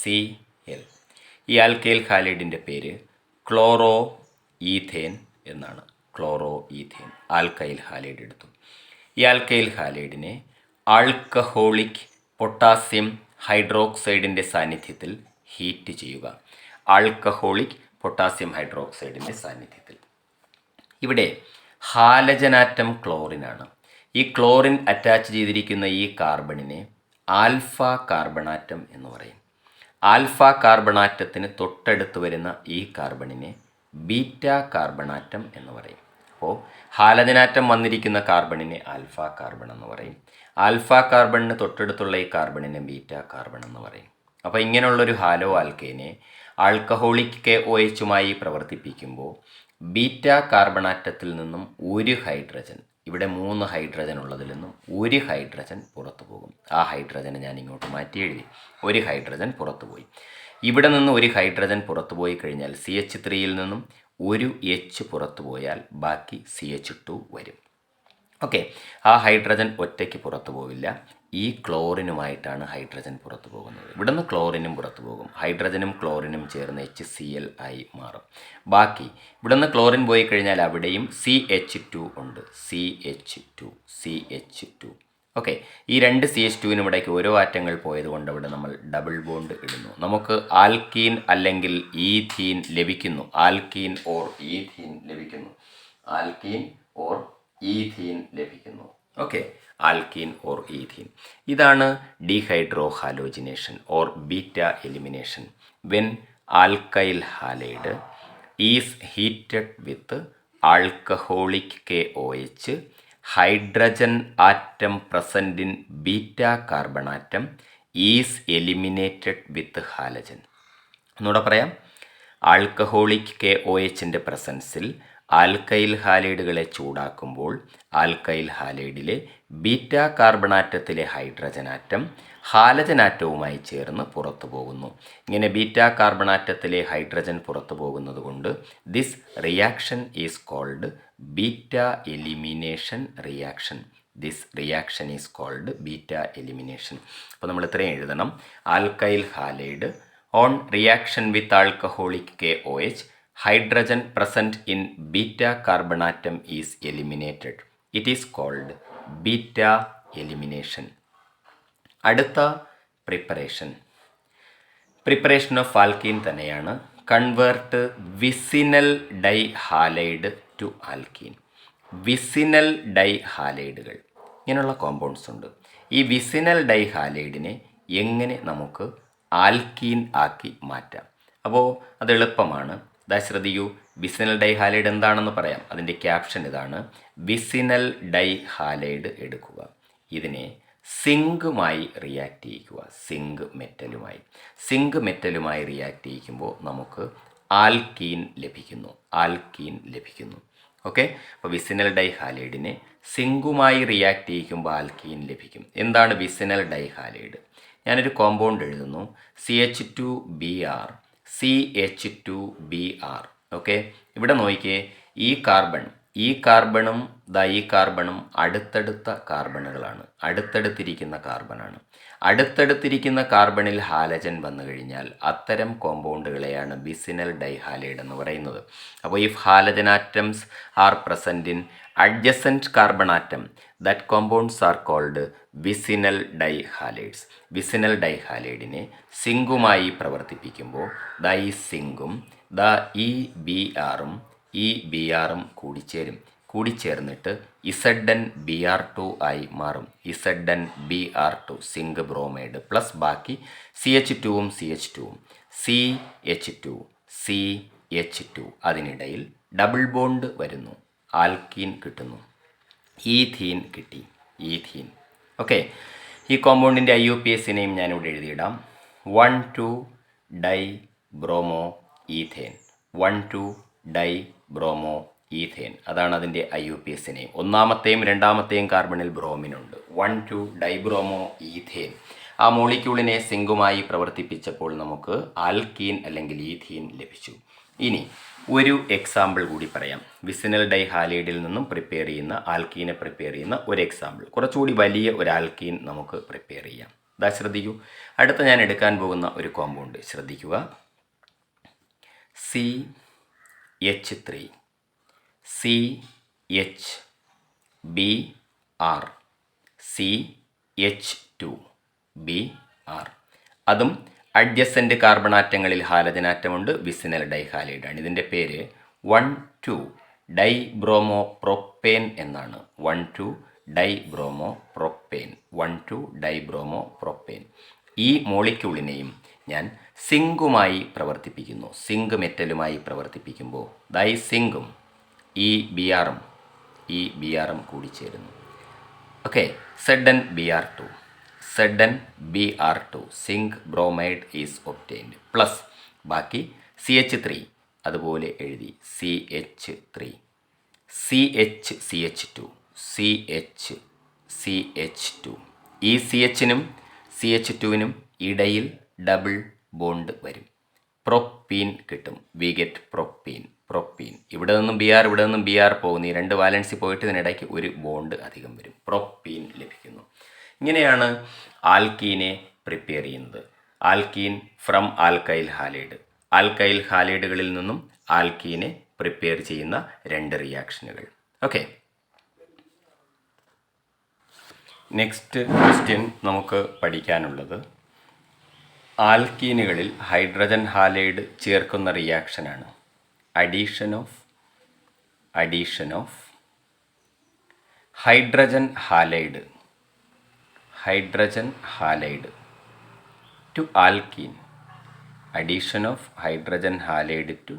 Cl. ഈ ആൽക്കൈൽ ഹാലൈഡിൻ്റെ പേര് ക്ലോറോ ഈഥേൻ എന്നാണ്. ആൽക്കൈൽ ഹാലൈഡ് എടുത്തു. ഈ ആൽക്കൈൽ ഹാലൈഡിനെ ആൾക്കഹോളിക് പൊട്ടാസ്യം ഹൈഡ്രോക്സൈഡിൻ്റെ സാന്നിധ്യത്തിൽ ഹീറ്റ് ചെയ്യുക. ഇവിടെ ഹാലജനാറ്റം ക്ലോറിനാണ്. ഈ ക്ലോറിൻ അറ്റാച്ച് ചെയ്തിരിക്കുന്ന ഈ കാർബണിനെ ആൽഫ കാർബണാറ്റം എന്ന് പറയും. ആൽഫ കാർബണാറ്റത്തിന് തൊട്ടടുത്ത് വരുന്ന ഈ കാർബണിനെ ബീറ്റ കാർബണാറ്റം എന്ന് പറയും. അപ്പോൾ ഹാലജനാറ്റം വന്നിരിക്കുന്ന കാർബണിനെ ആൽഫ കാർബൺ എന്ന് പറയും. ആൽഫ കാർബണിന് തൊട്ടടുത്തുള്ള ഈ കാർബണിനെ ബീറ്റ കാർബൺ എന്ന് പറയും. അപ്പോൾ ഇങ്ങനെയുള്ളൊരു ഹാലോ ആൽക്കേനെ ആൾക്കഹോളിക് KOH പ്രവർത്തിപ്പിക്കുമ്പോൾ ബീറ്റ കാർബണാറ്റത്തിൽ നിന്നും ഒരു ഹൈഡ്രജൻ, ഇവിടെ 3 ഹൈഡ്രജൻ ഉള്ളതിൽ നിന്നും ഒരു ഹൈഡ്രജൻ പുറത്തു പോകും. ആ ഹൈഡ്രജനെ ഞാൻ ഇങ്ങോട്ട് മാറ്റി എഴുതി. ഒരു ഹൈഡ്രജൻ പുറത്തു പോയി. ഇവിടെ നിന്ന് ഒരു ഹൈഡ്രജൻ പുറത്തു പോയി കഴിഞ്ഞാൽ CH3യിൽ നിന്നും ഒരു H പുറത്തു പോയാൽ ബാക്കി CH2 വരും. ഓക്കെ, ആ ഹൈഡ്രജൻ ഒറ്റയ്ക്ക് പുറത്തു പോവില്ല. ഈ ക്ലോറിനുമായിട്ടാണ് ഹൈഡ്രജൻ പുറത്തു പോകുന്നത്. ഇവിടെ നിന്ന് ക്ലോറിനും പുറത്തു പോകും. ഹൈഡ്രജനും ക്ലോറിനും ചേർന്ന് HCl ആയി മാറും. ബാക്കി ഇവിടെ നിന്ന് ക്ലോറിൻ പോയി കഴിഞ്ഞാൽ അവിടെയും CH2 ഉണ്ട്. CH2. ഓക്കെ, ഈ രണ്ട് CH2വിനും ഇടയ്ക്ക് ഓരോ ആറ്റങ്ങൾ പോയതുകൊണ്ട് അവിടെ നമ്മൾ ഡബിൾ ബോണ്ട് ഇടുന്നു. നമുക്ക് ആൽക്കീൻ അല്ലെങ്കിൽ ഈഥീൻ ലഭിക്കുന്നു. ആൽക്കീൻ ഓർ ഈഥീൻ ലഭിക്കുന്നു. Okay, alkene or ethene. ഇതാണ് dehydrohalogenation or beta elimination. When alkyl halide is heated with alcoholic KOH, hydrogen atom present in beta carbon atom is eliminated with halogen. ഒന്നുകൂടെ പറയാം. Alcoholic KOHൻ്റെ പ്രസൻസിൽ alkyl ഹാലൈഡുകളെ ചൂടാക്കുമ്പോൾ alkyl ഹാലൈഡിലെ beta carbon ആറ്റത്തിലെ hydrogen atom halogen ആറ്റവുമായി ചേർന്ന് പുറത്തു പോകുന്നു. ഇങ്ങനെ ബീറ്റ കാർബൺ ആറ്റത്തിലെ ഹൈഡ്രജൻ പുറത്തു പോകുന്നത് കൊണ്ട് this reaction is called beta elimination reaction. This reaction is called beta elimination. അപ്പോൾ നമ്മൾ ഇത്രയും എഴുതണം. Alkyl halide on reaction with alcoholic KOH, hydrogen present in beta carbon atom is eliminated. It is called beta elimination. അടുത്ത preparation of alkene തന്നെയാണ്. Convert vicinal di halide to alkene. Vicinal di ഹാലൈഡുകൾ ഇങ്ങനെയുള്ള compounds ഉണ്ട്. ഈ vicinal dye ഹാലൈഡിനെ എങ്ങനെ നമുക്ക് alkene ആക്കി മാറ്റാം? അപ്പോൾ അത് എളുപ്പമാണ്. ശ്രദ്ധിക്കൂ. വിസിനൽ ഡൈ ഹാലൈഡ് എന്താണെന്ന് പറയാം. അതിൻ്റെ ക്യാപ്ഷൻ ഇതാണ്: വിസിനൽ ഡൈ ഹാലൈഡ് എടുക്കുക, ഇതിനെ സിങ്കുമായി റിയാക്ട് ചെയ്യിക്കുക. സിങ്ക് മെറ്റലുമായി റിയാക്ട് ചെയ്യിക്കുമ്പോൾ നമുക്ക് ആൽക്കീൻ ലഭിക്കുന്നു. ഓക്കെ. അപ്പോൾ വിസിനൽ ഡൈ ഹാലൈഡിനെ സിങ്കുമായി റിയാക്ട് ചെയ്യിക്കുമ്പോൾ ആൽക്കീൻ ലഭിക്കും. എന്താണ് വിസിനൽ ഡൈ ഹാലൈഡ്? ഞാനൊരു കോമ്പൗണ്ട് എഴുതുന്നു, CH2Br CH2Br. ഓക്കെ. ഇവിടെ നോക്കിയേ, ഈ കാർബണും ഈ കാർബണും അടുത്തടുത്ത കാർബണുകളാണ്, അടുത്തടുത്തിരിക്കുന്ന കാർബണിൽ ഹാലജൻ വന്നു കഴിഞ്ഞാൽ അത്തരം കോമ്പൗണ്ടുകളെയാണ് വിസിനൽ ഡൈഹാലൈഡ് എന്ന് പറയുന്നത്. അപ്പോൾ if halogen atoms are present in adjacent carbon atom, that compounds are called vicinal dihalides. Vicinal ഡൈഹാലൈഡിനെ സിങ്കുമായി പ്രവർത്തിപ്പിക്കുമ്പോൾ ഈ സിങ്കും ഈ Br-ഉം കൂടിച്ചേർന്നിട്ട് ZnBr2 ആയി മാറും. ZnBr2 സിങ്ക് ബ്രോമൈഡ് പ്ലസ് ബാക്കി CH2-ഉം CH2 അതിനിടയിൽ ഡബിൾ ബോണ്ട് വരുന്നു, ആൽക്കീൻ കിട്ടുന്നു, ഈഥീൻ കിട്ടി. ഓക്കെ. ഈ കോമ്പൗണ്ടിൻ്റെ IUPACനെയും ഞാനിവിടെ എഴുതിയിടാം. 1,2-ഡൈബ്രോമോ ഈഥേൻ. 1,2-ഡൈബ്രോമോ ഈഥേൻ അതാണ് അതിൻ്റെ IUPACനെയും. ഒന്നാമത്തെയും രണ്ടാമത്തെയും കാർബണിൽ ബ്രോമിനുണ്ട്. 1,2-ഡൈബ്രോമോ ഈഥേൻ. ആ മോളിക്യൂളിനെ സിങ്കുമായി പ്രവർത്തിപ്പിച്ചപ്പോൾ നമുക്ക് ആൽക്കീൻ അല്ലെങ്കിൽ ഈഥീൻ ലഭിച്ചു. ഇനി ഒരു എക്സാമ്പിൾ കൂടി പറയാം. വിസിനൽ ഡൈഹാലൈഡിൽ നിന്നും ആൽക്കീനെ പ്രിപ്പയർ ചെയ്യുന്ന ഒരു എക്സാമ്പിൾ. കുറച്ചുകൂടി വലിയ ഒരു ആൽക്കീൻ നമുക്ക് പ്രിപ്പയർ ചെയ്യാം. ശ്രദ്ധിക്കൂ. അടുത്ത ഞാൻ എടുക്കാൻ പോകുന്ന ഒരു കോമ്പൗണ്ട് ശ്രദ്ധിക്കുക. CH3 CH2Br CH2Br. അതും അഡ്ജസൻറ്റ് കാർബണാറ്റങ്ങളിൽ ഹാലജനാറ്റമുണ്ട്, വിസിനൽ ഡൈഹാലൈഡാണ്. ഇതിൻ്റെ പേര് 1,2-ഡൈബ്രോമോപ്രോപ്പേൻ എന്നാണ്. 1,2-ഡൈബ്രോമോപ്രോപ്പേൻ. ഈ മോളിക്യൂളിനെയും ഞാൻ സിങ്കുമായി പ്രവർത്തിപ്പിക്കുന്നു. സിങ്ക് മെറ്റലുമായി പ്രവർത്തിപ്പിക്കുമ്പോൾ ഈ സിങ്കും ഈ Br-ഉം കൂടിച്ചേരുന്നു. Okay. ZnBr2 zinc bromide is obtained plus ബാക്കി CH3 അതുപോലെ എഴുതി CH2 ഈ CH-നും CH2-നും ഇടയിൽ ഡബിൾ ബോണ്ട് വരും, പ്രൊപ്പീൻ കിട്ടും. We get propene. ഇവിടെ നിന്നും Br പോകുന്നു. ഈ രണ്ട് വാലൻസി പോയിട്ട് ഇതിനിടയ്ക്ക് ഒരു ബോണ്ട് അധികം വരും, പ്രൊപ്പീൻ ലഭിക്കുന്നു. ഇങ്ങനെയാണ് ആൽക്കീനെ പ്രിപ്പയർ ചെയ്യുന്നത്. ആൽക്കീൻ ഫ്രം ആൽക്കൈൽ ഹാലൈഡുകളിൽ നിന്നും ആൽക്കീനെ പ്രിപ്പയർ ചെയ്യുന്ന രണ്ട് റിയാക്ഷനുകൾ. ഓക്കെ. നെക്സ്റ്റ് ക്വസ്റ്റ്യൻ നമുക്ക് പഠിക്കാനുള്ളത് ആൽക്കീനുകളിൽ ഹൈഡ്രജൻ ഹാലൈഡ് ചേർക്കുന്ന റിയാക്ഷനാണ്. Addition of hydrogen halide to alkene. Addition of hydrogen halide to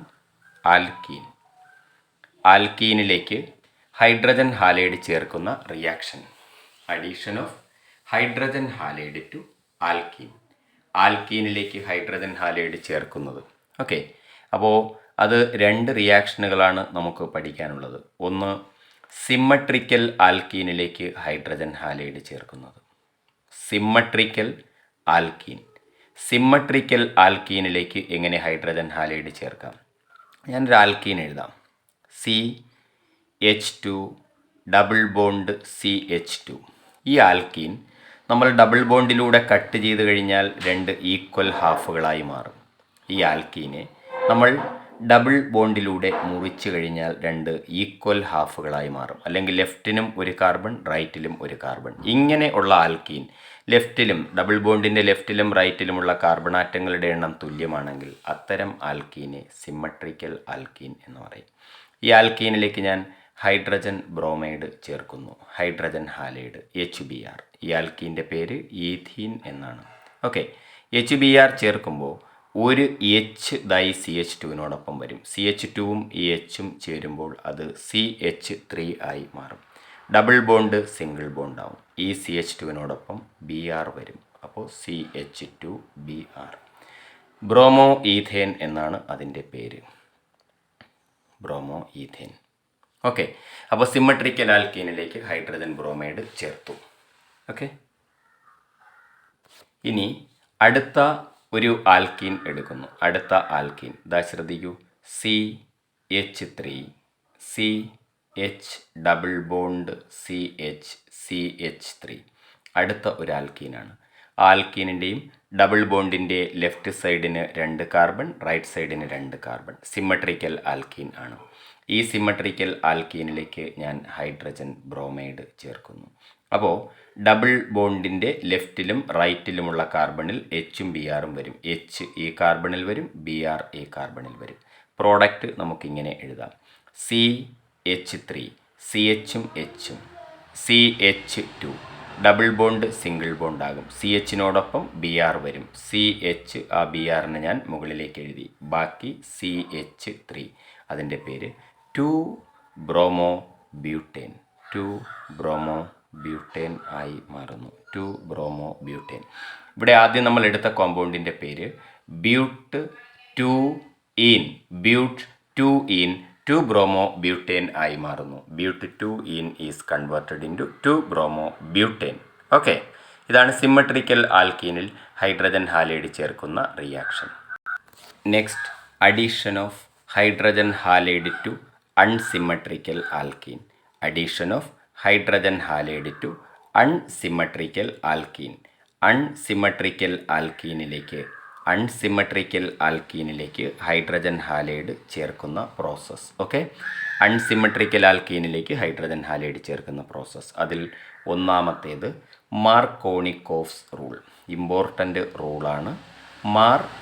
alkene. ആൽക്കീനിലേക്ക് ഹൈഡ്രജൻ ഹാലൈഡ് ചേർക്കുന്ന reaction. Addition of hydrogen halide to alkene. ആൽക്കീനിലേക്ക് ഹൈഡ്രജൻ ഹാലൈഡ് ചേർക്കുന്നത്. ഓക്കെ, അപ്പോൾ അത് രണ്ട് റിയാക്ഷനുകളാണ് നമുക്ക് പഠിക്കാനുള്ളത്. ഒന്ന്, സിമ്മട്രിക്കൽ ആൽക്കീനിലേക്ക് ഹൈഡ്രജൻ ഹാലൈഡ് ചേർക്കുന്നത്. Symmetrical alkene. സിമ്മട്രിക്കൽ ആൽക്കീനിലേക്ക് എങ്ങനെ ഹൈഡ്രജൻ ഹാലൈഡ് ചേർക്കാം? ഞാനൊരു ആൽക്കീൻ എഴുതാം. CH2 double bond CH2. ഈ ആൽക്കീൻ നമ്മൾ ഡബിൾ ബോണ്ടിലൂടെ കട്ട് ചെയ്ത് കഴിഞ്ഞാൽ രണ്ട് ഈക്വൽ ഹാഫുകളായി മാറും. ഈ ആൽക്കീനെ നമ്മൾ ഡബിൾ ബോണ്ടിലൂടെ മുറിച്ച് കഴിഞ്ഞാൽ രണ്ട് ഈക്വൽ ഹാഫുകളായി മാറും. അല്ലെങ്കിൽ ലെഫ്റ്റിനും ഒരു കാർബൺ, റൈറ്റിലും ഒരു കാർബൺ. ഇങ്ങനെ ഉള്ള ആൽക്കീൻ ലെഫ്റ്റിലും ഡബിൾ ബോണ്ടിൻ്റെ ലെഫ്റ്റിലും റൈറ്റിലുമുള്ള കാർബൺ ആറ്റങ്ങളുടെ എണ്ണം തുല്യമാണെങ്കിൽ അത്തരം ആൽക്കീനെ സിമ്മട്രിക്കൽ ആൽക്കീൻ എന്ന് പറയും. ഈ ആൽക്കീനിലേക്ക് ഞാൻ ഹൈഡ്രജൻ ബ്രോമൈഡ് ചേർക്കുന്നു. Hydrogen halide HBr. ഈ ആൽക്കീൻ്റെ പേര് ഈഥീൻ എന്നാണ്. ഓക്കെ, HBr ചേർക്കുമ്പോൾ ഒരു H CH2വിനോടൊപ്പം വരും. CH2ഉം ഈ Hഉം ചേരുമ്പോൾ അത് CH3 ആയി മാറും. ഡബിൾ ബോണ്ട് സിംഗിൾ ബോണ്ട് ആവും. ഈ CH2വിനോടൊപ്പം Br വരും. അപ്പോൾ CH2Br. ബ്രോമോ ഈഥേൻ എന്നാണ് അതിൻ്റെ പേര്. Bromo ethane. ഓക്കെ, അപ്പോൾ സിമ്മട്രിക്കൽ ആൽക്കീനിലേക്ക് ഹൈഡ്രജൻ ബ്രോമൈഡ് ചേർത്തു. ഓക്കെ, ഇനി അടുത്ത ഒരു ആൽക്കീൻ എടുക്കുന്നു. അടുത്ത ആൽക്കീൻ ഇതാ ശ്രദ്ധിക്കൂ. CH3 CH double bond CH അടുത്ത ഒരു ആൽക്കീനാണ്. ആൽക്കീനിൻ്റെയും ഡബിൾ ബോണ്ടിൻ്റെ ലെഫ്റ്റ് സൈഡിന് 2 കാർബൺ, റൈറ്റ് സൈഡിന് 2 കാർബൺ. സിമ്മട്രിക്കൽ ആൽക്കീൻ ആണ്. ഈ സിമ്മട്രിക്കൽ ആൽക്കീനിലേക്ക് ഞാൻ ഹൈഡ്രജൻ ബ്രോമൈഡ് ചേർക്കുന്നു. അപ്പോൾ ഡബിൾ ബോണ്ടിൻ്റെ ലെഫ്റ്റിലും റൈറ്റിലുമുള്ള കാർബണിൽ Hഉം Brഉം വരും. H ഈ കാർബണിൽ വരും, Br ഈ കാർബണിൽ വരും. പ്രോഡക്റ്റ് നമുക്കിങ്ങനെ എഴുതാം. CH3 CHഉം Hഉം CH2 double bond single bond ആകും. CHനോടൊപ്പം Br വരും. CH ആ Brനെ ഞാൻ മുകളിലേക്ക് എഴുതി. ബാക്കി CH3. അതിൻ്റെ പേര് 2-ബ്രോമോ ബ്യൂട്ടേൻ. 2-ബ്രോമോ ബ്യൂട്ടേൻ ആയി മാറുന്നു. 2-ബ്രോമോ ബ്യൂട്ടേൻ. ഇവിടെ ആദ്യം നമ്മൾ എടുത്ത കോമ്പൗണ്ടിൻ്റെ പേര് ബ്യൂട്ട് 2-ഈൻ. ബ്യൂട്ട് 2-ഈൻ 2-ബ്രോമോ ബ്യൂട്ടേൻ ആയി മാറുന്നു. ബ്യൂട്ട് 2-ഈൻ ഈസ് കൺവേർട്ടഡ് ഇൻറ്റു 2-ബ്രോമോ ബ്യൂട്ടേൻ. ഓക്കെ, ഇതാണ് സിമ്മട്രിക്കൽ ആൽക്കീനിൽ ഹൈഡ്രജൻ ഹാലൈഡ് ചേർക്കുന്ന reaction. Next, addition of hydrogen halide to unsymmetrical alkene. Addition of hydrogen halide to unsymmetrical alkene. Unsymmetrical ആൽക്കീനിലേക്ക് ഹൈഡ്രജൻ ഹാലൈഡ് ചേർക്കുന്ന പ്രോസസ്സ്. ഓക്കെ, അൺസിമ്മട്രിക്കൽ ആൽക്കീനിലേക്ക് hydrogen halide ചേർക്കുന്ന process. അതിൽ ഒന്നാമത്തേത് മാർക്കോണിക്കോഫ്സ് റൂൾ. ഇമ്പോർട്ടൻ്റ് റൂളാണ് Markovnikov's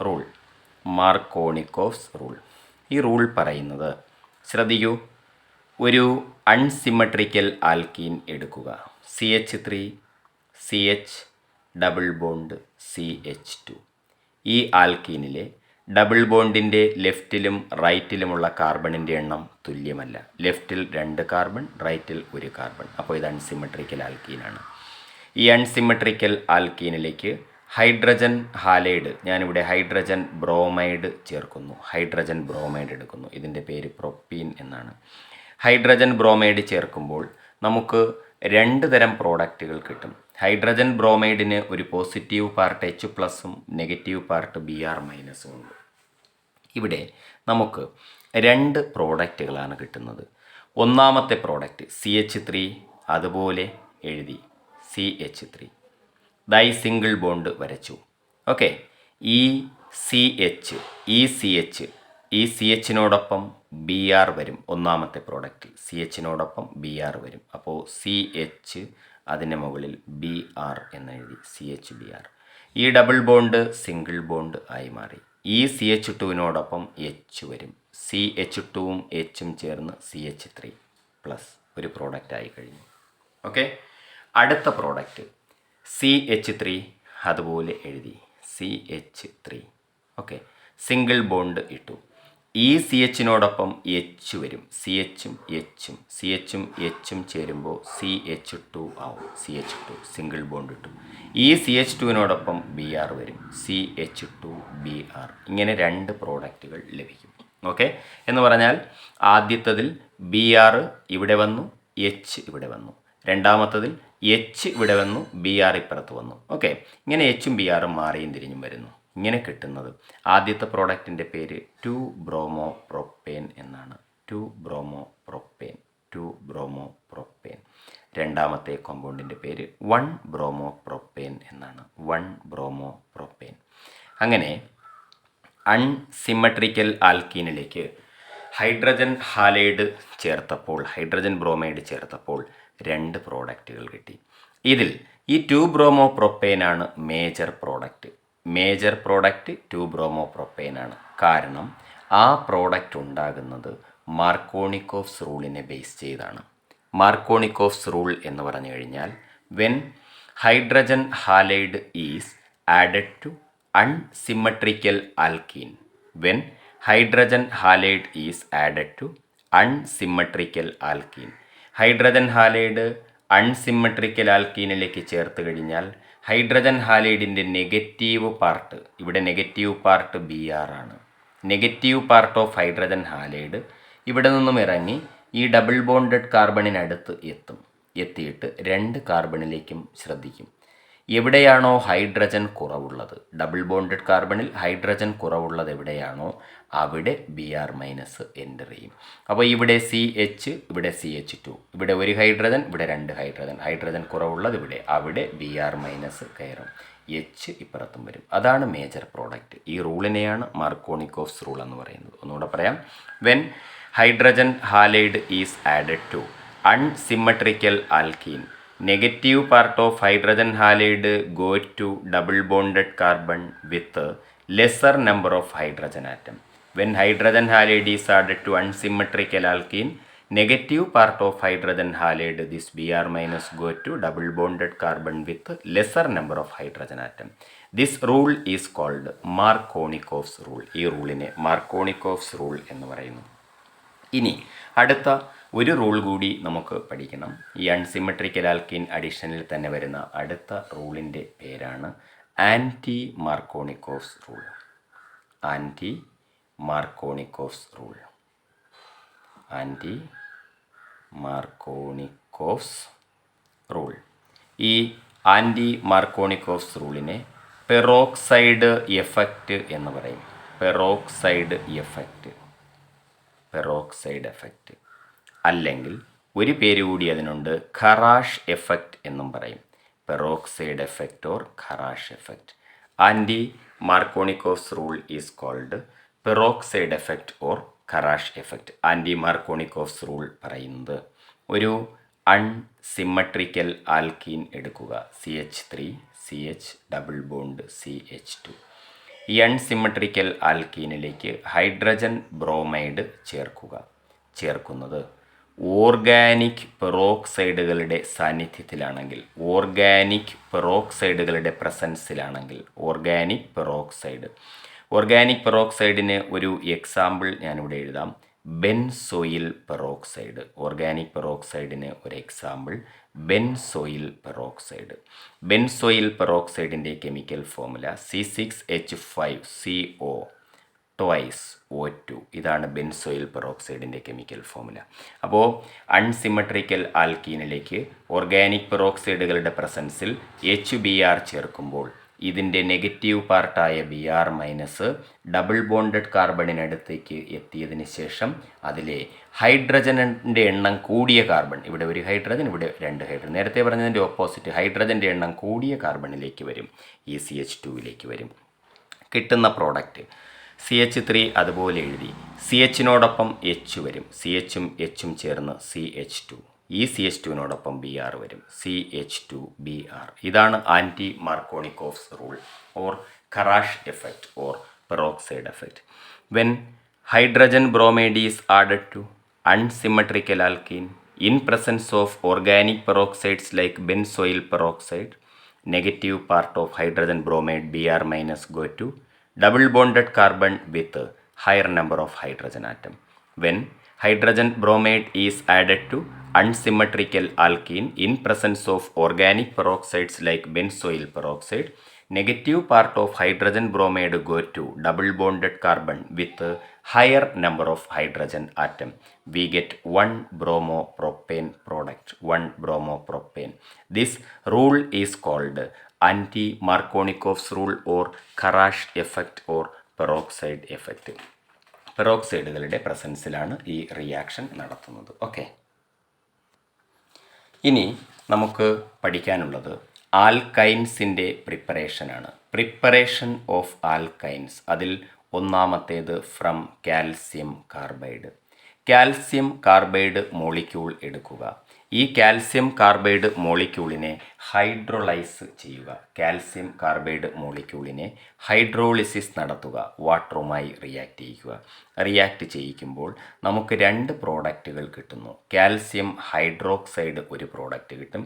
rule. Markovnikov's rule. ഈ rule പറയുന്നത്, ശ്രദ്ധിക്കൂ, ഒരു അൺസിമ്മട്രിക്കൽ ആൽക്കീൻ എടുക്കുക. CH3 CH double bond CH2. ഈ ആൽക്കീനിലെ ഡബിൾ ബോണ്ടിൻ്റെ ലെഫ്റ്റിലും റൈറ്റിലുമുള്ള കാർബണിൻ്റെ എണ്ണം തുല്യമല്ല. ലെഫ്റ്റിൽ 2 കാർബൺ, റൈറ്റിൽ 1 കാർബൺ. അപ്പോൾ ഇത് അൺസിമ്മട്രിക്കൽ ആൽക്കീനാണ്. ഈ അൺസിമ്മട്രിക്കൽ ആൽക്കീനിലേക്ക് ഹൈഡ്രജൻ ഹാലൈഡ്, ഞാനിവിടെ ഹൈഡ്രജൻ ബ്രോമൈഡ് ചേർക്കുന്നു. ഹൈഡ്രജൻ ബ്രോമൈഡ് എടുക്കുന്നു. ഇതിൻ്റെ പേര് പ്രൊപ്പീൻ എന്നാണ്. ഹൈഡ്രജൻ ബ്രോമൈഡ് ചേർക്കുമ്പോൾ നമുക്ക് 2 തരം പ്രോഡക്റ്റുകൾ കിട്ടും. ഹൈഡ്രജൻ ബ്രോമൈഡിന് ഒരു പോസിറ്റീവ് പാർട്ട് H+ഉം നെഗറ്റീവ് പാർട്ട് Br- ഉണ്ട്. ഇവിടെ നമുക്ക് 2 പ്രോഡക്റ്റുകളാണ് കിട്ടുന്നത്. ഒന്നാമത്തെ പ്രോഡക്റ്റ് CH3 അതുപോലെ എഴുതി. CH3 ദൈ സിംഗിൾ ബോണ്ട് വരച്ചു. ഓക്കെ, ഈ CHനോടൊപ്പം Br വരും. ഒന്നാമത്തെ പ്രോഡക്റ്റ് CHനോടൊപ്പം Br വരും. അപ്പോൾ CH അതിന് മുകളിൽ Br എന്നെഴുതി. CHBr. ഈ ഡബിൾ ബോണ്ട് സിംഗിൾ ബോണ്ട് ആയി മാറി. ഈ CH2വിനോടൊപ്പം H വരും. CH2ഉം Hഉം ചേർന്ന് CH3 പ്ലസ് ഒരു പ്രോഡക്റ്റായി കഴിഞ്ഞു. ഓക്കെ, അടുത്ത പ്രോഡക്റ്റ് CH3 അതുപോലെ എഴുതി. CH3. ഓക്കെ, സിംഗിൾ ബോണ്ട് ഇട്ടു. ഈ സി എച്ചിനോടൊപ്പം എച്ച് വരും. സി എച്ചും എച്ചും ചേരുമ്പോൾ CH2 ആവും. CH2 സിംഗിൾ ബോണ്ട് കിട്ടും. ഈ CH2വിനോടൊപ്പം Br വരും. CH2Br. ഇങ്ങനെ 2 പ്രോഡക്റ്റുകൾ ലഭിക്കും. ഓക്കെ, എന്ന് പറഞ്ഞാൽ ആദ്യത്തതിൽ Br ഇവിടെ വന്നു, എച്ച് ഇവിടെ വന്നു. രണ്ടാമത്തതിൽ എച്ച് ഇവിടെ വന്നു, Br ഇപ്പുറത്ത് വന്നു. ഓക്കെ, ഇങ്ങനെ എച്ചും Brഉം മാറിയും തിരിഞ്ഞും വരുന്നു. ഇങ്ങനെ കിട്ടുന്നത് ആദ്യത്തെ പ്രോഡക്റ്റിൻ്റെ പേര് 2-ബ്രോമോപ്രോപ്പേൻ എന്നാണ്. 2-ബ്രോമോപ്രോപ്പേൻ. രണ്ടാമത്തെ കോമ്പൗണ്ടിൻ്റെ പേര് 1-ബ്രോമോപ്രോപ്പേൻ എന്നാണ്. 1-ബ്രോമോപ്രോപ്പേൻ. അങ്ങനെ അൺസിമ്മട്രിക്കൽ ആൽക്കീനിലേക്ക് ഹൈഡ്രജൻ ഹാലൈഡ് ചേർത്തപ്പോൾ, ഹൈഡ്രജൻ ബ്രോമൈഡ് ചേർത്തപ്പോൾ 2 പ്രോഡക്റ്റുകൾ കിട്ടി. ഇതിൽ ഈ 2-ബ്രോമോപ്രോപ്പേനാണ് മേജർ പ്രോഡക്റ്റ്. മേജർ പ്രോഡക്റ്റ് 2-ബ്രോമോപ്രോപ്പേനാണ്. കാരണം ആ പ്രോഡക്റ്റ് ഉണ്ടാകുന്നത് മാർക്കോണിക്കോഫ്സ് റൂളിനെ ബേസ് ചെയ്താണ്. മാർക്കോണിക്കോഫ്സ് റൂൾ എന്ന് പറഞ്ഞു കഴിഞ്ഞാൽ when hydrogen halide is added to unsymmetrical alkene. When hydrogen halide is added to unsymmetrical alkene. Hydrogen halide unsymmetrical ആൽക്കീനിലേക്ക് ചേർത്ത് കഴിഞ്ഞാൽ ഹൈഡ്രജൻ ഹാലൈഡിൻ്റെ നെഗറ്റീവ് പാർട്ട്, ഇവിടെ നെഗറ്റീവ് പാർട്ട് Br ആണ്. Negative part of hydrogen halide ഇവിടെ നിന്നും ഇറങ്ങി ഈ ഡബിൾ ബോണ്ടഡ് കാർബണിനടുത്ത് എത്തിയിട്ട് 2 കാർബണിലേക്കും ശ്രദ്ധിക്കും. എവിടെയാണോ ഹൈഡ്രജൻ കുറവുള്ളത്, ഡബിൾ ബോണ്ടഡ് കാർബണിൽ ഹൈഡ്രജൻ കുറവുള്ളത് എവിടെയാണോ അവിടെ Br മൈനസ് എൻ്റർ ചെയ്യും. അപ്പോൾ ഇവിടെ CH, ഇവിടെ CH2, ഇവിടെ 1 ഹൈഡ്രജൻ, ഇവിടെ 2 ഹൈഡ്രജൻ. ഹൈഡ്രജൻ കുറവുള്ളത് ഇവിടെ, അവിടെ Br മൈനസ് കയറും. എച്ച് ഇപ്പുറത്തും വരും. അതാണ് മേജർ പ്രോഡക്റ്റ്. ഈ റൂളിനെയാണ് മാർക്കോണിക്കോഫ്സ് റൂൾ എന്ന് പറയുന്നത്. ഒന്നുകൂടെ പറയാം. When hydrogen halide is added to unsymmetrical alkene, negative part of hydrogen halide go to double bonded carbon with a lesser number of hydrogen atom. When hydrogen halide is added to unsymmetrical alkene, negative part of hydrogen halide, this Br minus, go to double bonded carbon with a lesser number of hydrogen atom. This rule is called Markovnikov's rule. ഈ റൂളിനെ Markovnikov's rule എന്ന് പറയുന്നു. ഇനി അടുത്ത ഒരു rule കൂടി നമുക്ക് പഠിക്കണം. ഈ അൺസിമെട്രിക്കൽ ആൽക്കീൻ അഡീഷനിൽ തന്നെ വരുന്ന അടുത്ത റൂളിൻ്റെ പേരാണ് anti Markovnikov's rule. Anti Markovnikov's rule. Anti Markovnikov's rule. ഈ ആൻറ്റി മാർക്കോണിക്കോഫ്സ് റൂളിനെ പെറോക്സൈഡ് എഫക്റ്റ് എന്ന് പറയും. Peroxide effect. പെറോക്സൈഡ് എഫക്റ്റ് അല്ലെങ്കിൽ ഒരു പേര് കൂടി അതിനുണ്ട്, ഖറാഷ് എഫക്റ്റ് എന്നും പറയും. Peroxide effect or Kharasch effect. Anti Markovnikov's rule is called peroxide effect or Kharasch effect. Anti Markovnikov's rule പറയുന്നത് ഒരു അൺസിമ്മട്രിക്കൽ ആൽക്കീൻ എടുക്കുക, CH3 CH double bond CH2. ഈ അൺസിമ്മട്രിക്കൽ ആൽക്കീനിലേക്ക് ഹൈഡ്രജൻ ബ്രോമൈഡ് ചേർക്കുന്നത് ഓർഗാനിക് പെറോക്സൈഡുകളുടെ സാന്നിധ്യത്തിലാണെങ്കിൽ, ഓർഗാനിക് പെറോക്സൈഡുകളുടെ പ്രസൻസിലാണെങ്കിൽ, ഓർഗാനിക് പെറോക്സൈഡിന് ഒരു എക്സാമ്പിൾ ഞാനിവിടെ എഴുതാം, ബെൻസോയിൽ പെറോക്സൈഡ്. ഓർഗാനിക് പെറോക്സൈഡിന് ഒരു എക്സാമ്പിൾ ബെൻസോയിൽ പെറോക്സൈഡ്. ബെൻസോയിൽ പെറോക്സൈഡിൻ്റെ chemical formula C6H5CO twice O2. ഇതാണ് ബെൻസോയിൽ പെറോക്സൈഡിൻ്റെ കെമിക്കൽ ഫോർമുല. അപ്പോൾ അൺസിമെട്രിക്കൽ ആൽക്കീനിലേക്ക് ഓർഗാനിക് പെറോക്സൈഡുകളുടെ പ്രസൻസിൽ HBr ചേർക്കുമ്പോൾ ഇതിൻ്റെ നെഗറ്റീവ് പാർട്ടായ Br മൈനസ് ഡബിൾ ബോണ്ടഡ് കാർബണിനടുത്തേക്ക് എത്തിയതിന് ശേഷം അതിലെ ഹൈഡ്രജൻ്റെ എണ്ണം കൂടിയ കാർബൺ, ഇവിടെ 1 ഹൈഡ്രജൻ, ഇവിടെ 2 ഹൈഡ്രജൻ, നേരത്തെ പറഞ്ഞതിൻ്റെ ഓപ്പോസിറ്റ്, ഹൈഡ്രജൻ്റെ എണ്ണം കൂടിയ കാർബണിലേക്ക് വരും, ഈ CH2വിലേക്ക് വരും. കിട്ടുന്ന പ്രോഡക്റ്റ് CH3 അതുപോലെ എഴുതി, CHനോടൊപ്പം H വരും, CHും Hും ചേർന്ന് CH2. ഈ CH2വിനോടൊപ്പം Br വരും, CH2Br. ഇതാണ് anti Markovnikov's rule or Kharasch effect or peroxide effect. When hydrogen bromide is added to unsymmetrical alkene in presence of organic peroxides like benzoyl peroxide, negative part of hydrogen bromide Br minus go to double bonded carbon with higher number of hydrogen atom. When hydrogen bromide is added to unsymmetrical alkene in presence of organic peroxides like benzoyl peroxide, negative part of hydrogen bromide go to double bonded carbon with a higher number of hydrogen atom. We get 1 bromopropane product, 1 bromopropane. This rule is called anti-Markovnikov's rule or Kharash effect or peroxide effect. പെറോക്സൈഡുകളുടെ പ്രസൻസിലാണ് ഈ reaction നടത്തുന്നത്. ഓക്കെ, ഇനി നമുക്ക് പഠിക്കാനുള്ളത് ആൽക്കൈൻസിൻ്റെ പ്രിപ്പറേഷനാണ്. Preparation of alkynes. അതിൽ ഒന്നാമത്തേത് from calcium carbide. Calcium carbide molecule എടുക്കുക. ഈ കാൽസ്യം കാർബൈഡ് മോളിക്യൂളിനെ ഹൈഡ്രോളൈസ് ചെയ്യുക. കാൽസ്യം കാർബൈഡ് മോളിക്യൂളിനെ ഹൈഡ്രോളിസിസ് നടത്തുക, വാട്ടറുമായി റിയാക്റ്റ് ചെയ്യിക്കുമ്പോൾ നമുക്ക് 2 പ്രോഡക്റ്റുകൾ കിട്ടുന്നു. കാൽസ്യം ഹൈഡ്രോക്സൈഡ് ഒരു പ്രോഡക്റ്റ് കിട്ടും,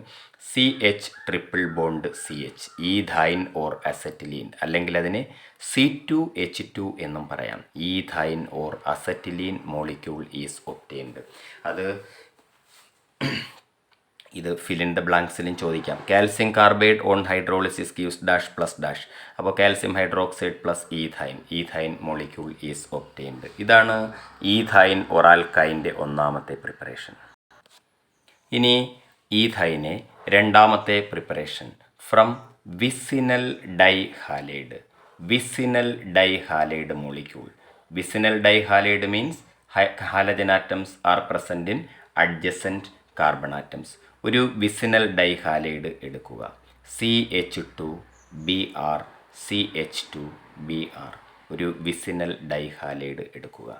CH triple bond CH, ethyne or acetylene, അല്ലെങ്കിൽ അതിനെ C2H2 എന്നും പറയാം. Ethyne or acetylene molecule is obtained. ഇത് ഫിൽ ഇൻ ദ ബ്ലാങ്ക്സിലും ചോദിക്കാം. Calcium carbide on hydrolysis gives dash plus dash. അപ്പോൾ calcium hydroxide plus ethyne molecule is obtained. ഇതാണ് ethyne or ആൽക്കൈൻ്റെ ഒന്നാമത്തെ പ്രിപ്പറേഷൻ. ഇനി ഈഥൈനെ രണ്ടാമത്തെ preparation from vicinal dihalide. Vicinal dihalide molecule. Vicinal dihalide means halogen atoms are present in adjacent carbon atoms. ഒരു vicinal dihalide എടുക്കുക, CH2Br CH2Br, ഒരു vicinal dihalide എടുക്കുക.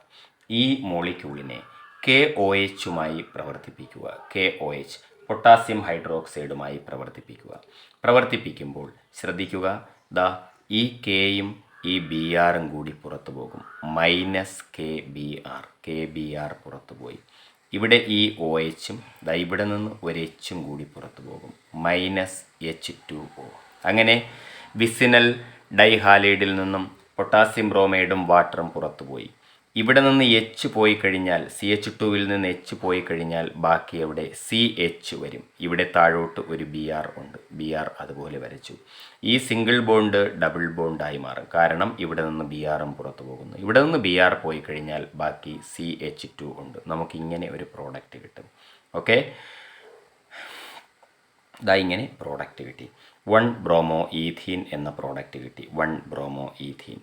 ഈ മോളിക്യൂളിനെ KOHുമായി പ്രവർത്തിപ്പിക്കുക. KOH പൊട്ടാസ്യം ഹൈഡ്രോക്സൈഡുമായി പ്രവർത്തിപ്പിക്കുമ്പോൾ ശ്രദ്ധിക്കുക, ഈ കെയും ഈ Brഉം കൂടി പുറത്തു പോകും. -KBr പുറത്തു പോയി. ഇവിടെ ഈ OHും ഇവിടെ നിന്ന് ഒരു Hും കൂടി പുറത്തു പോകും, -H2O. അങ്ങനെ വിസിനൽ ഡൈഹാലൈഡിൽ നിന്നും പൊട്ടാസ്യം ബ്രോമൈഡും വാട്ടറും പുറത്തു പോയി. ഇവിടെ നിന്ന് H പോയി കഴിഞ്ഞാൽ, CH2വിൽ നിന്ന് H പോയി കഴിഞ്ഞാൽ ബാക്കി അവിടെ CH വരും. ഇവിടെ താഴോട്ട് ഒരു Br ഉണ്ട്, Br അതുപോലെ വരച്ചു. ഈ സിംഗിൾ ബോണ്ട് ഡബിൾ ബോണ്ടായി മാറും, കാരണം ഇവിടെ നിന്ന് Brഉം പുറത്തു പോകുന്നു. ഇവിടെ നിന്ന് Br പോയി കഴിഞ്ഞാൽ ബാക്കി CH2 ഉണ്ട്. നമുക്കിങ്ങനെ ഒരു പ്രോഡക്റ്റ് കിട്ടും. ഓക്കെ, ഇങ്ങനെ പ്രോഡക്റ്റ് കിട്ടി. 1 ബ്രോമോ ഈഥീൻ എന്ന പ്രോഡക്റ്റ് കിട്ടി. 1 bromo ethene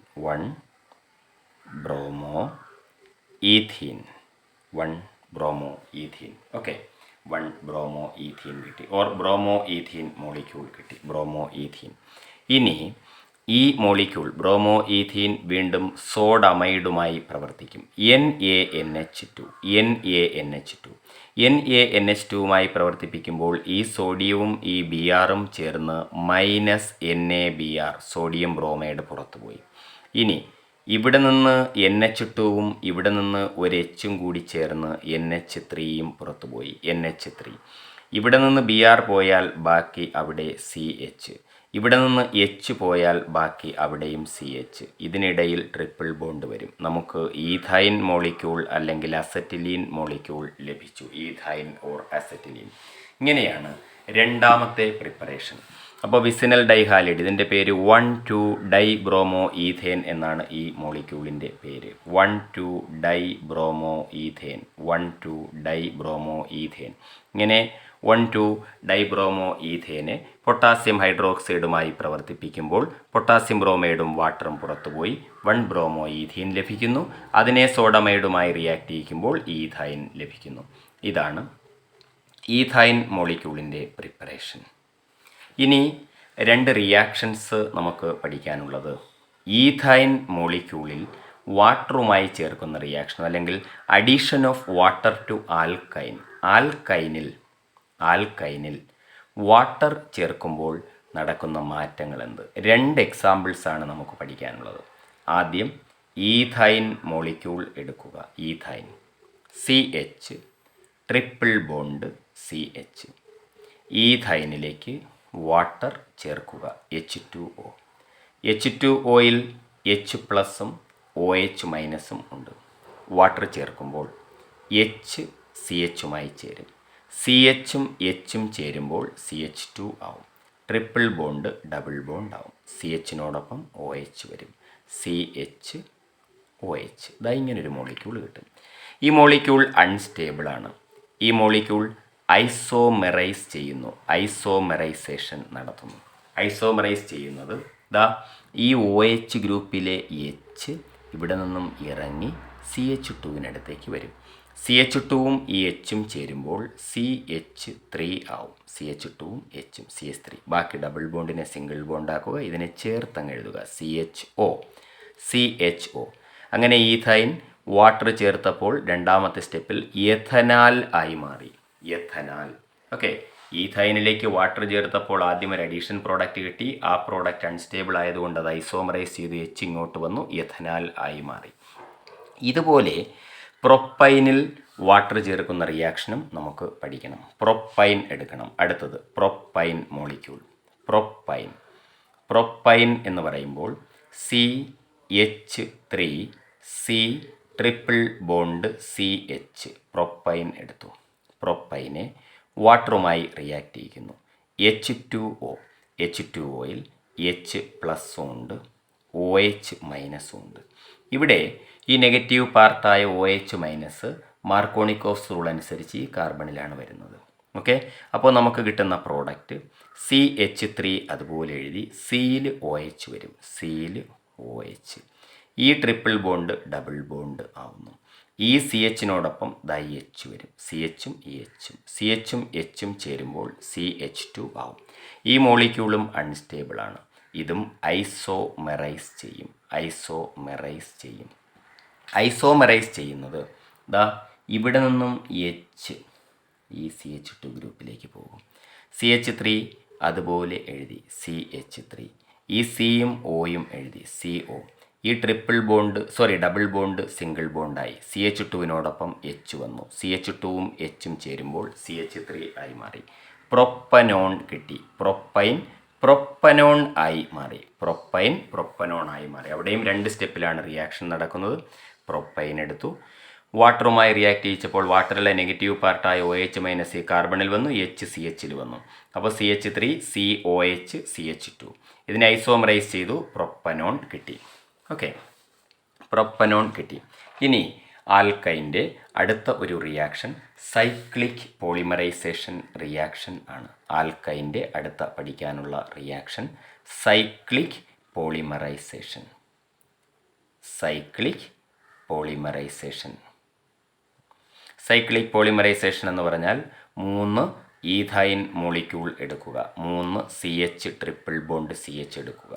okay, 1 bromo ethene കിട്ടി, ഓർ ബ്രോമോ ഈഥീൻ മോളിക്യൂൾ കിട്ടി, ബ്രോമോ ഈഥീൻ. ഇനി ഈ മോളിക്യൂൾ ബ്രോമോ ഈഥീൻ വീണ്ടും സോഡമൈഡുമായി പ്രവർത്തിക്കും, NaNH2വുമായി പ്രവർത്തിപ്പിക്കുമ്പോൾ ഈ സോഡിയവും ഈ Brഉം ചേർന്ന് -NaBr, സോഡിയം ബ്രോമൈഡ് പുറത്തുപോയി. ഇനി ഇവിടെ നിന്ന് NH2വും ഇവിടെ നിന്ന് ഒരു Hും കൂടി ചേർന്ന് NH3യും പുറത്തുപോയി, NH3. ഇവിടെ നിന്ന് Br പോയാൽ ബാക്കി അവിടെ CH, ഇവിടെ നിന്ന് H പോയാൽ ബാക്കി അവിടെയും CH. ഇതിനിടയിൽ ട്രിപ്പിൾ ബോണ്ട് വരും. നമുക്ക് ഈഥൈൻ മോളിക്യൂൾ അല്ലെങ്കിൽ അസറ്റിലീൻ മോളിക്യൂൾ ലഭിച്ചു, ഈഥൈൻ ഓർ അസറ്റിലീൻ. ഇങ്ങനെയാണ് രണ്ടാമത്തെ പ്രിപ്പറേഷൻ. അപ്പോൾ വിസിനൽ ഡൈഹാലൈഡ്, ഇതിൻ്റെ പേര് 1,2-ഡൈബ്രോമോ ഈഥേൻ എന്നാണ് ഈ മോളിക്യൂളിൻ്റെ പേര്. 1,2-ഡൈബ്രോമോ ഈഥേൻ. ഇങ്ങനെ 1,2-ഡൈബ്രോമോ ഈഥേനെ പൊട്ടാസ്യം ഹൈഡ്രോക്സൈഡുമായി പ്രവർത്തിപ്പിക്കുമ്പോൾ പൊട്ടാസ്യം ബ്രോമൈഡും വാട്ടറും പുറത്തുപോയി 1 ബ്രോമോ ഈഥീൻ ലഭിക്കുന്നു. അതിനെ സോഡമൈഡുമായി റിയാക്ട് ചെയ്യിക്കുമ്പോൾ ഈഥൈൻ ലഭിക്കുന്നു. ഇതാണ് ഈഥൈൻ മോളിക്യൂളിൻ്റെ പ്രിപ്പറേഷൻ. ഇനി 2 റിയാക്ഷൻസ് നമുക്ക് പഠിക്കാനുള്ളത്. ഈഥൈൻ മോളിക്യൂളിൽ വാട്ടറുമായി ചേർക്കുന്ന റിയാക്ഷൻ, അല്ലെങ്കിൽ addition of water to alkyne. ആൽക്കൈനിൽ വാട്ടർ ചേർക്കുമ്പോൾ നടക്കുന്ന മാറ്റങ്ങൾ എന്ത്? 2 എക്സാമ്പിൾസാണ് നമുക്ക് പഠിക്കാനുള്ളത്. ആദ്യം ഈഥൈൻ മോളിക്യൂൾ എടുക്കുക. Ethyne CH triple bond CH. ഈഥൈനിലേക്ക് വാട്ടർ ചേർക്കുക, H2O. H2Oയിൽ H+ഉം OH മൈനസും ഉണ്ട്. വാട്ടർ ചേർക്കുമ്പോൾ എച്ച് സി എച്ചുമായി ചേരും. സി എച്ചും എച്ചും ചേരുമ്പോൾ CH2 ആവും. ട്രിപ്പിൾ ബോണ്ട് ഡബിൾ ബോണ്ട് ആവും. സി എച്ചിനോടൊപ്പം OH വരും. CHOH. ഇതാ ഇങ്ങനൊരു മോളിക്യൂൾ കിട്ടും. ഈ മോളിക്യൂൾ അൺസ്റ്റേബിളാണ്. ഈ മോളിക്യൂൾ ഐസോമെറൈസ് ചെയ്യുന്നു. ഐസോമെറൈസേഷൻ നടത്തുന്നു. ഐസോമെറൈസ് ചെയ്യുന്നത് ദാ ഈ OH ഗ്രൂപ്പിലെ എച്ച് ഇവിടെ നിന്നും ഇറങ്ങി CH2വിനടുത്തേക്ക് വരും. CH2വും ഈ എച്ചും ചേരുമ്പോൾ CH3 ആവും. CH2വും എച്ചും CH3. ബാക്കി ഡബിൾ ബോണ്ടിനെ സിംഗിൾ ബോണ്ടാക്കുക. ഇതിനെ ചേർത്തങ്ങ് എഴുതുക. CHO. അങ്ങനെ ഈഥൈൻ വാട്ടർ ചേർത്തപ്പോൾ രണ്ടാമത്തെ സ്റ്റെപ്പിൽ എഥനാൽ ആയി മാറി. എഥനാൽ. ഓക്കെ. ഈഥൈനിലേക്ക് വാട്ടർ ചേർത്തപ്പോൾ ആദ്യം ഒരു അഡീഷൻ പ്രോഡക്റ്റ് കിട്ടി. ആ പ്രോഡക്റ്റ് അൺസ്റ്റേബിൾ ആയതുകൊണ്ട് അത് ഐസോമറൈസ് ചെയ്ത് എച്ച് ഇങ്ങോട്ട് വന്നു, എഥനാൽ ആയി മാറി. ഇതുപോലെ പ്രൊപ്പൈനിൽ വാട്ടർ ചേർക്കുന്ന റിയാക്ഷനും നമുക്ക് പഠിക്കണം. പ്രൊപ്പൈൻ എടുക്കണം. അടുത്തത് പ്രൊപ്പൈൻ മോളിക്യൂൾ. പ്രൊപ്പൈൻ എന്ന് പറയുമ്പോൾ CH3 C triple bond CH. Propyne എടുത്തു. പ്രൊപ്പൈനെ വാട്ടറുമായി റിയാക്ട് ചെയ്യിക്കുന്നു. H2Oയിൽ H പ്ലസും ഉണ്ട്, OH മൈനസും ഉണ്ട്. ഇവിടെ ഈ നെഗറ്റീവ് പാർട്ടായ OH മൈനസ് മാർക്കോണിക്കോഫ്സ് റൂൾ അനുസരിച്ച് ഈ കാർബണിലാണ് വരുന്നത്. ഓക്കെ. അപ്പോൾ നമുക്ക് കിട്ടുന്ന പ്രോഡക്റ്റ് CH3 അതുപോലെ എഴുതി സിയിൽ OH വരും. സിയിൽ OH. ഈ ട്രിപ്പിൾ ബോണ്ട് ഡബിൾ ബോണ്ട് ആവുന്നു. ഈ CHനോടൊപ്പം H വരും. CHും ഈ CHും Hും ചേരുമ്പോൾ CH2 ആവും. ഈ മോളിക്യൂളും അൺസ്റ്റേബിളാണ്. ഇതും ഐസോമെറൈസ് ചെയ്യും. ഐസോമെറൈസ് ചെയ്യുന്നത് ദാ ഇവിടെ നിന്നും H ഈ CH2 ഗ്രൂപ്പിലേക്ക് പോകും. CH3 അതുപോലെ എഴുതി CH3. ഈ Cയും Oയും എഴുതി CO. ഈ ഡബിൾ ബോണ്ട് സിംഗിൾ ബോണ്ടായി. CH2വിനോടൊപ്പം H വന്നു. CH2വും Hും ചേരുമ്പോൾ CH3 ആയി മാറി. പ്രൊപ്പനോൺ കിട്ടി. പ്രൊപ്പനോൺ ആയി മാറി. അവിടെയും 2 സ്റ്റെപ്പിലാണ് റിയാക്ഷൻ നടക്കുന്നത്. പ്രൊപ്പൈൻ എടുത്തു. വാട്ടറുമായി റിയാക്ട് ചെയ്യിച്ചപ്പോൾ വാട്ടറിലെ നെഗറ്റീവ് പാർട്ടായ OH മൈനസ് ഈ കാർബണിൽ വന്നു, H CHൽ വന്നു. അപ്പോൾ CH3 COH CH2. ഇതിനെ ഐസോമറൈസ് ചെയ്തു. പ്രൊപ്പനോൺ കിട്ടി. ഓക്കെ. പ്രൊപ്പനോൺ കിട്ടി. ഇനി ആൽക്കൈൻ്റെ അടുത്ത ഒരു റിയാക്ഷൻ സൈക്ലിക് പോളിമറൈസേഷൻ റിയാക്ഷൻ ആണ്. ആൽക്കൈൻ്റെ അടുത്ത പഠിക്കാനുള്ള reaction cyclic polymerisation. Cyclic polymerisation എന്ന് പറഞ്ഞാൽ 3 ഈഥൈൻ മോളിക്യൂൾ എടുക്കുക, 3 CH ട്രിപ്പിൾ ബോണ്ട് CH എടുക്കുക.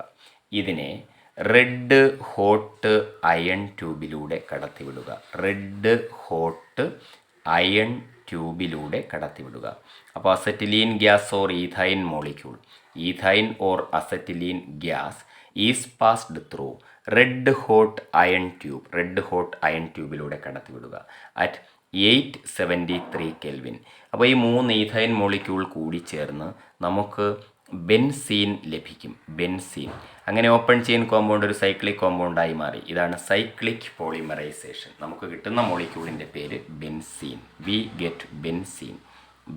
ഇതിനെ റെഡ് ഹോട്ട് അയൺ ട്യൂബിലൂടെ കടത്തിവിടുക. അപ്പോൾ acetylene gas or ethyne molecule, ethyne or acetylene gas is passed through red hot iron ട്യൂബിലൂടെ കടത്തിവിടുക അറ്റ് 873 കെൽവിൻ. അപ്പോൾ ഈ 3 ഈഥൈൻ മോളിക്യൂൾ കൂടി ചേർന്ന് നമുക്ക് ബെൻസീൻ ലഭിക്കും. അങ്ങനെ ഓപ്പൺ ചെയിൻ കോമ്പൗണ്ട് ഒരു സൈക്ലിക് കോമ്പൗണ്ടായി മാറി. ഇതാണ് സൈക്ലിക് പോളിമറൈസേഷൻ. നമുക്ക് കിട്ടുന്ന മോളിക്യൂളിൻ്റെ പേര് ബെൻസീൻ. വി ഗെറ്റ്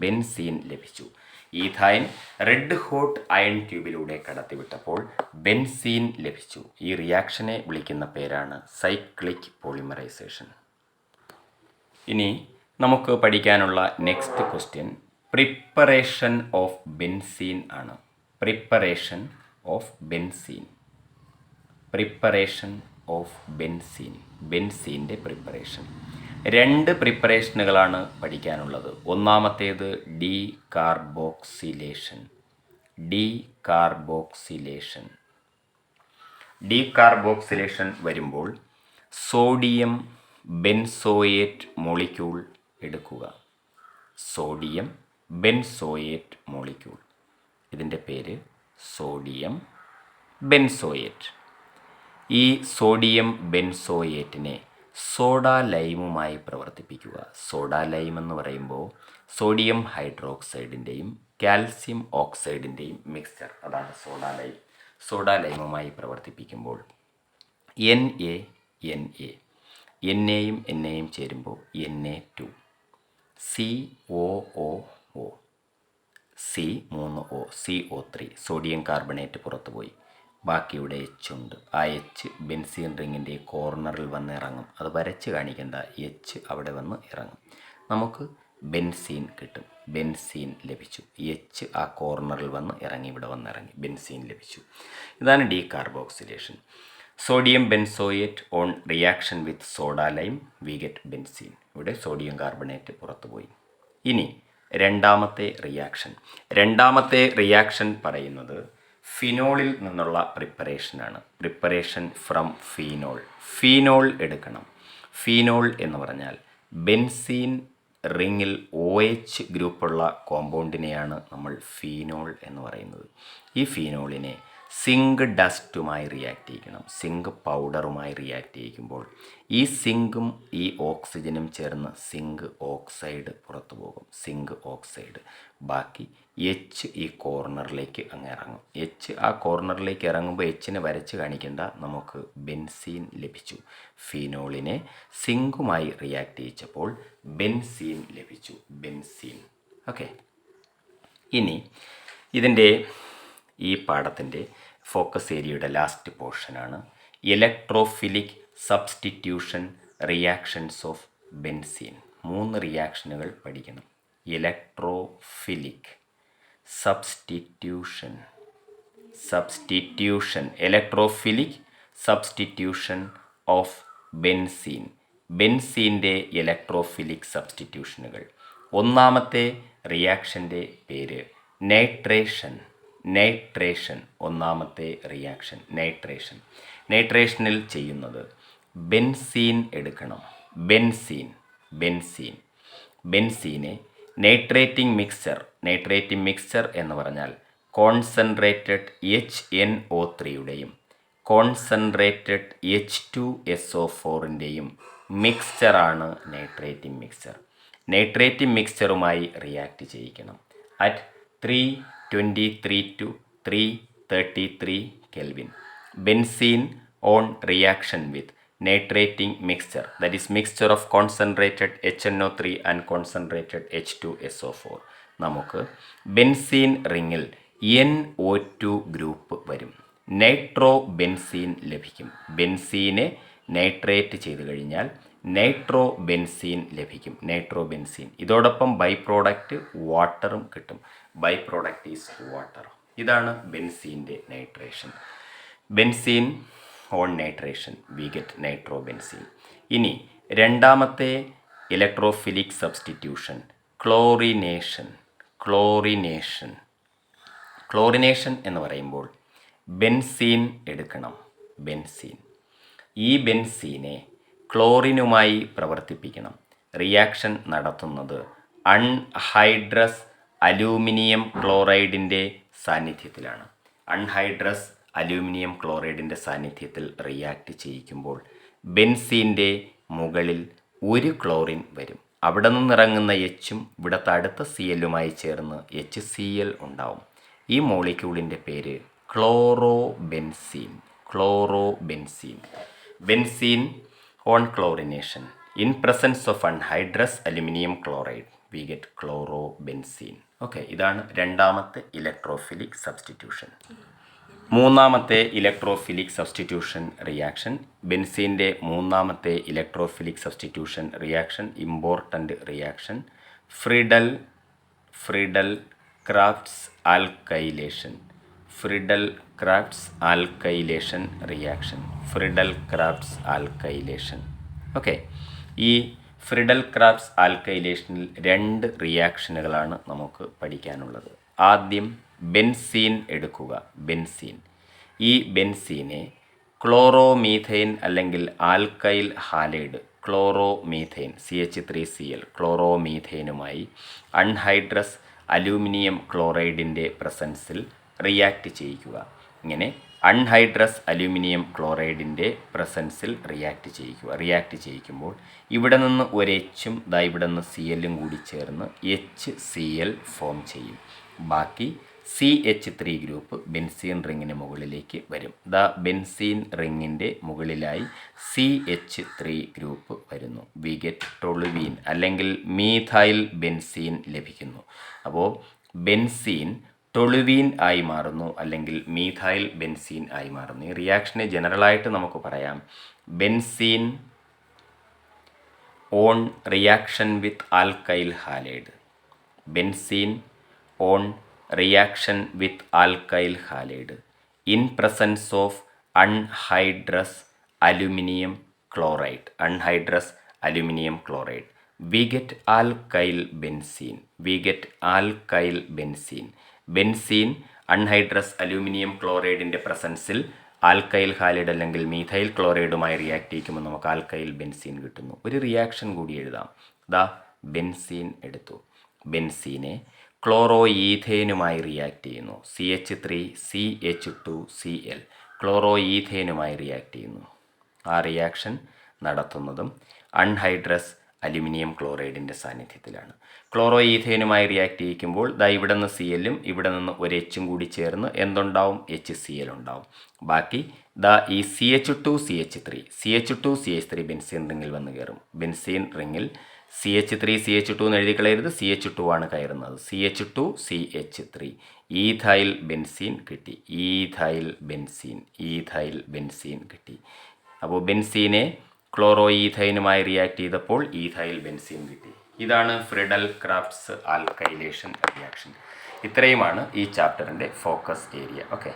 ബെൻസീൻ ലഭിച്ചു. ഈഥൈൻ റെഡ് ഹോട്ട് അയൺ ട്യൂബിലൂടെ കടത്തിവിട്ടപ്പോൾ ബെൻസീൻ ലഭിച്ചു. ഈ റിയാക്ഷനെ വിളിക്കുന്ന പേരാണ് സൈക്ലിക് പോളിമറൈസേഷൻ. ഇനി നമുക്ക് പഠിക്കാനുള്ള next question preparation of benzene ആണ്. പ്രിപ്പറേഷൻ ഓഫ് ബെൻസീൻ്റെ പ്രിപ്പറേഷൻ. 2 പ്രിപ്പറേഷനുകളാണ് പഠിക്കാനുള്ളത്. ഒന്നാമത്തേത് ഡീകാർബോക്സിലേഷൻ വരുമ്പോൾ സോഡിയം ബെൻസോയേറ്റ് മോളിക്യൂൾ എടുക്കുക. ഇതിൻ്റെ പേര് സോഡിയം ബെൻസോയേറ്റ്. ഈ സോഡിയം ബെൻസോയേറ്റിനെ സോഡാ ലൈമുമായി പ്രവർത്തിപ്പിക്കുക. സോഡാ ലൈം എന്ന് പറയുമ്പോൾ സോഡിയം ഹൈഡ്രോക്സൈഡിൻ്റെയും കാൽസ്യം ഓക്സൈഡിൻ്റെയും മിക്സ്ചർ, അതാണ് സോഡാ ലൈം. സോഡാ ലൈമുമായി പ്രവർത്തിപ്പിക്കുമ്പോൾ Na. എന്നെയും എന്നെയും ചേരുമ്പോൾ Na2. COOO. C 3O CO3 sodium carbonate പുറത്തു പോയി. ബാക്കിയുടെ എച്ച് ഉണ്ട്. ആ എച്ച് ബെൻസീൻ റിങ്ങിൻ്റെ കോർണറിൽ വന്ന് ഇറങ്ങും. അത് വരച്ച് കാണിക്കേണ്ട, എച്ച് അവിടെ വന്ന് ഇറങ്ങും. നമുക്ക് ബെൻസീൻ കിട്ടും. ബെൻസീൻ ലഭിച്ചു. എച്ച് ആ കോർണറിൽ വന്ന് ഇറങ്ങി, ഇവിടെ വന്ന് ഇറങ്ങി, ബെൻസീൻ ലഭിച്ചു. ഇതാണ് decarboxylation. Sodium benzoate on reaction with soda lime we get benzene. ഇവിടെ സോഡിയം കാർബണേറ്റ് പുറത്തു പോയി. ഇനി രണ്ടാമത്തെ റിയാക്ഷൻ പറയുന്നത് ഫിനോളിൽ നിന്നുള്ള പ്രിപ്പറേഷനാണ്. Preparation from phenol. ഫീനോൾ എടുക്കണം. ഫീനോൾ എന്ന് പറഞ്ഞാൽ ബെൻസീൻ റിങ്ങിൽ OH ഗ്രൂപ്പുള്ള കോമ്പൗണ്ടിനെയാണ് നമ്മൾ ഫീനോൾ എന്ന് പറയുന്നത്. ഈ ഫീനോളിനെ സിങ്ക് ഡസ്റ്റുമായി റിയാക്ട് ചെയ്യിക്കണം. സിങ്ക് പൗഡറുമായി റിയാക്ട് ചെയ്യിക്കുമ്പോൾ ഈ സിങ്കും ഈ ഓക്സിജനും ചേർന്ന് സിങ്ക് ഓക്സൈഡ് പുറത്തു പോകും. Zinc oxide. ബാക്കി എച്ച് ഈ കോർണറിലേക്ക് അങ്ങ് ഇറങ്ങും. എച്ച് ആ കോർണറിലേക്ക് ഇറങ്ങുമ്പോൾ എച്ചിനെ വരച്ച് കാണിക്കേണ്ട, നമുക്ക് ബെൻസീൻ ലഭിച്ചു. ഫീനോളിനെ സിങ്കുമായി റിയാക്ട് ചെയ്യിച്ചപ്പോൾ ബെൻസീൻ ലഭിച്ചു. ബെൻസീൻ. ഓക്കെ. ഇനി ഇതിൻ്റെ ഈ പാഠത്തിൻ്റെ ഫോക്കസ് ഏരിയയുടെ ലാസ്റ്റ് പോർഷനാണ് electrophilic substitution reactions of benzene. 3 റിയാക്ഷനുകൾ പഠിക്കണം. Electrophilic substitution electrophilic substitution of benzene. ബെൻസീൻ്റെ ഇലക്ട്രോഫിലിക് സബ്സ്റ്റിറ്റ്യൂഷനുകൾ. ഒന്നാമത്തെ റിയാക്ഷൻ്റെ പേര് നൈട്രേഷൻ. ഒന്നാമത്തെ റിയാക്ഷൻ നൈട്രേഷൻ. നൈട്രേഷനിൽ ചെയ്യുന്നത് ബെൻസീൻ എടുക്കണം. ബെൻസീനെ നൈട്രേറ്റിംഗ് മിക്സ്ചർ എന്ന് പറഞ്ഞാൽ കോൺസെൻട്രേറ്റഡ് HNO3യുടെയും കോൺസെൻട്രേറ്റഡ് H2SO4ൻ്റെയും മിക്സ്ചറാണ് നൈട്രേറ്റിംഗ് മിക്സ്ചർ. നൈട്രേറ്റിംഗ് മിക്സ്ചറുമായി റിയാക്ട് ചെയ്യിക്കണം at 323 to 333 Kelvin. Benzene on reaction with nitrating mixture, that is mixture of concentrated HNO3 and concentrated H2SO4. നമുക്ക് ബെൻസീൻ റിങ്ങിൽ NO2 ഗ്രൂപ്പ് വരും. നൈട്രോ ബെൻസീൻ ലഭിക്കും. ബെൻസീനെ നൈട്രേറ്റ് ചെയ്ത് കഴിഞ്ഞാൽ നൈട്രോ ബെൻസീൻ ലഭിക്കും. ഇതോടൊപ്പം ബൈ പ്രോഡക്റ്റ് വാട്ടറും കിട്ടും. By product is water. ഇതാണ് ബെൻസീൻ്റെ nitration. Benzene on nitration we get nitrobenzene. ഇനി രണ്ടാമത്തെ ഇലക്ട്രോഫിലിക് സബ്സ്റ്റിറ്റ്യൂഷൻ ക്ലോറിനേഷൻ എന്ന് പറയുമ്പോൾ ബെൻസീൻ എടുക്കണം. ഈ ബെൻസീനെ ക്ലോറിനുമായി പ്രവർത്തിപ്പിക്കണം. റിയാക്ഷൻ നടത്തുന്നത് അൺഹൈഡ്രസ് അലൂമിനിയം ക്ലോറൈഡിൻ്റെ സാന്നിധ്യത്തിലാണ്. അൺഹൈഡ്രസ് അലൂമിനിയം ക്ലോറൈഡിൻ്റെ സാന്നിധ്യത്തിൽ റിയാക്ട് ചെയ്യിക്കുമ്പോൾ ബെൻസീൻ്റെ മുകളിൽ ഒരു ക്ലോറിൻ വരും. അവിടെ നിന്നിറങ്ങുന്ന എച്ചും ഇവിടുത്തെ അടുത്ത CLുമായി ചേർന്ന് HCl ഉണ്ടാവും. ഈ മോളിക്യൂളിൻ്റെ പേര് chlorobenzene. Benzene on chlorination in presence of anhydrous aluminium chloride we get chlorobenzene. Okay. ഇതാണ് രണ്ടാമത്തെ ഇലക്ട്രോഫിലിക് സബ്സ്റ്റിറ്റ്യൂഷൻ. മൂന്നാമത്തെ ഇലക്ട്രോഫിലിക് സബ്സ്റ്റിറ്റ്യൂഷൻ റിയാക്ഷൻ, ബെൻസീൻ്റെ മൂന്നാമത്തെ electrophilic substitution reaction, important reaction, Friedel Crafts alkylation reaction. Okay. ഈ ഫ്രിഡൽ ക്രാഫ്റ്റ്സ് ആൽക്കൈലേഷനിൽ 2 റിയാക്ഷനുകളാണ് നമുക്ക് പഠിക്കാനുള്ളത്. ആദ്യം ബെൻസീൻ എടുക്കുക. ഈ ബെൻസീനെ ക്ലോറോമീഥൈൻ അല്ലെങ്കിൽ ആൽക്കൈൽ ഹാലൈഡ് ക്ലോറോമീഥൈൻ CH3Cl ക്ലോറോമീഥൈനുമായി അൺഹൈഡ്രസ് അലൂമിനിയം ക്ലോറൈഡിൻ്റെ പ്രസൻസിൽ റിയാക്ട് ചെയ്യിക്കുക. ഇങ്ങനെ അൺഹൈഡ്രസ് അലൂമിനിയം ക്ലോറൈഡിൻ്റെ പ്രസൻസിൽ റിയാക്ട് ചെയ്യിക്കുമ്പോൾ ഇവിടെ നിന്ന് ഒരു എച്ചും ഇവിടെ നിന്ന് CLും കൂടി ചേർന്ന് HCl ഫോം ചെയ്യും. ബാക്കി CH3 ഗ്രൂപ്പ് ബെൻസീൻ റിങ്ങിന് മുകളിലേക്ക് വരും. ബെൻസീൻ റിങ്ങിൻ്റെ മുകളിലായി CH3 ഗ്രൂപ്പ് വരുന്നു. വി ഗെറ്റ് ടൊളുവീൻ അല്ലെങ്കിൽ മീഥൈൽ ബെൻസീൻ ലഭിക്കുന്നു. അപ്പോൾ ബെൻസീൻ ടൊളുവീൻ ആയി മാറുന്നു അല്ലെങ്കിൽ മീഥൈൽ ബെൻസീൻ ആയി മാറുന്നു. ഈ റിയാക്ഷനെ ജനറലായിട്ട് നമുക്ക് പറയാം benzene on reaction with alkyl halide. Benzene on reaction with alkyl halide in presence of anhydrous aluminium chloride. Anhydrous aluminium chloride. We get alkyl benzene. We get alkyl benzene. Benzene anhydrous aluminium ക്ലോറൈഡിൻ്റെ പ്രസൻസിൽ alkyl halide അല്ലെങ്കിൽ methyl ക്ലോറൈഡുമായി react ചെയ്യിക്കുമ്പോൾ നമുക്ക് alkyl benzene കിട്ടുന്നു. ഒരു reaction കൂടി എഴുതാം. ബെൻസീൻ എടുത്തു. ബെൻസീനെ ക്ലോറോ ഈഥേനുമായി റിയാക്ട് ചെയ്യുന്നു. CH3CH2Cl ക്ലോറോ ഈഥേനുമായി റിയാക്ട് ചെയ്യുന്നു. ആ റിയാക്ഷൻ നടത്തുന്നതും അൺഹൈഡ്രസ് അലുമിനിയം ക്ലോറൈഡിൻ്റെ സാന്നിധ്യത്തിലാണ്. ക്ലോറോ ഈഥേനുമായി റിയാക്ട് ചെയ്യിക്കുമ്പോൾ ഇവിടെ നിന്ന് Clഉം ഇവിടെ നിന്ന് ഒരു Hഉം കൂടി ചേർന്ന് എന്തുണ്ടാവും? HCl ഉണ്ടാവും. ബാക്കി ഈ CH2CH3 ബെൻസീൻ റിങ്ങിൽ വന്ന് കയറും. ബെൻസീൻ റിങ്ങിൽ CH3CH2 എന്ന് എഴുതി കളയരുത്, CH2 ആണ് കയറുന്നത്. CH2CH3 ഈഥൈൽ ബെൻസീൻ കിട്ടി. ഈഥൈൽ ബെൻസീൻ കിട്ടി. അപ്പോൾ ബെൻസീനെ ക്ലോറോ ഈഥൈനുമായി റിയാക്ട് ചെയ്തപ്പോൾ ഈഥൈൽ ബെൻസീൻ കിട്ടി. ഇതാണ് ഫ്രിഡൽ ക്രാഫ്റ്റ്സ് ആൽക്കൈലേഷൻ റിയാക്ഷൻ. ഇത്രയുമാണ് ഈ ചാപ്റ്ററിൻ്റെ ഫോക്കസ് ഏരിയ. ഓക്കെ.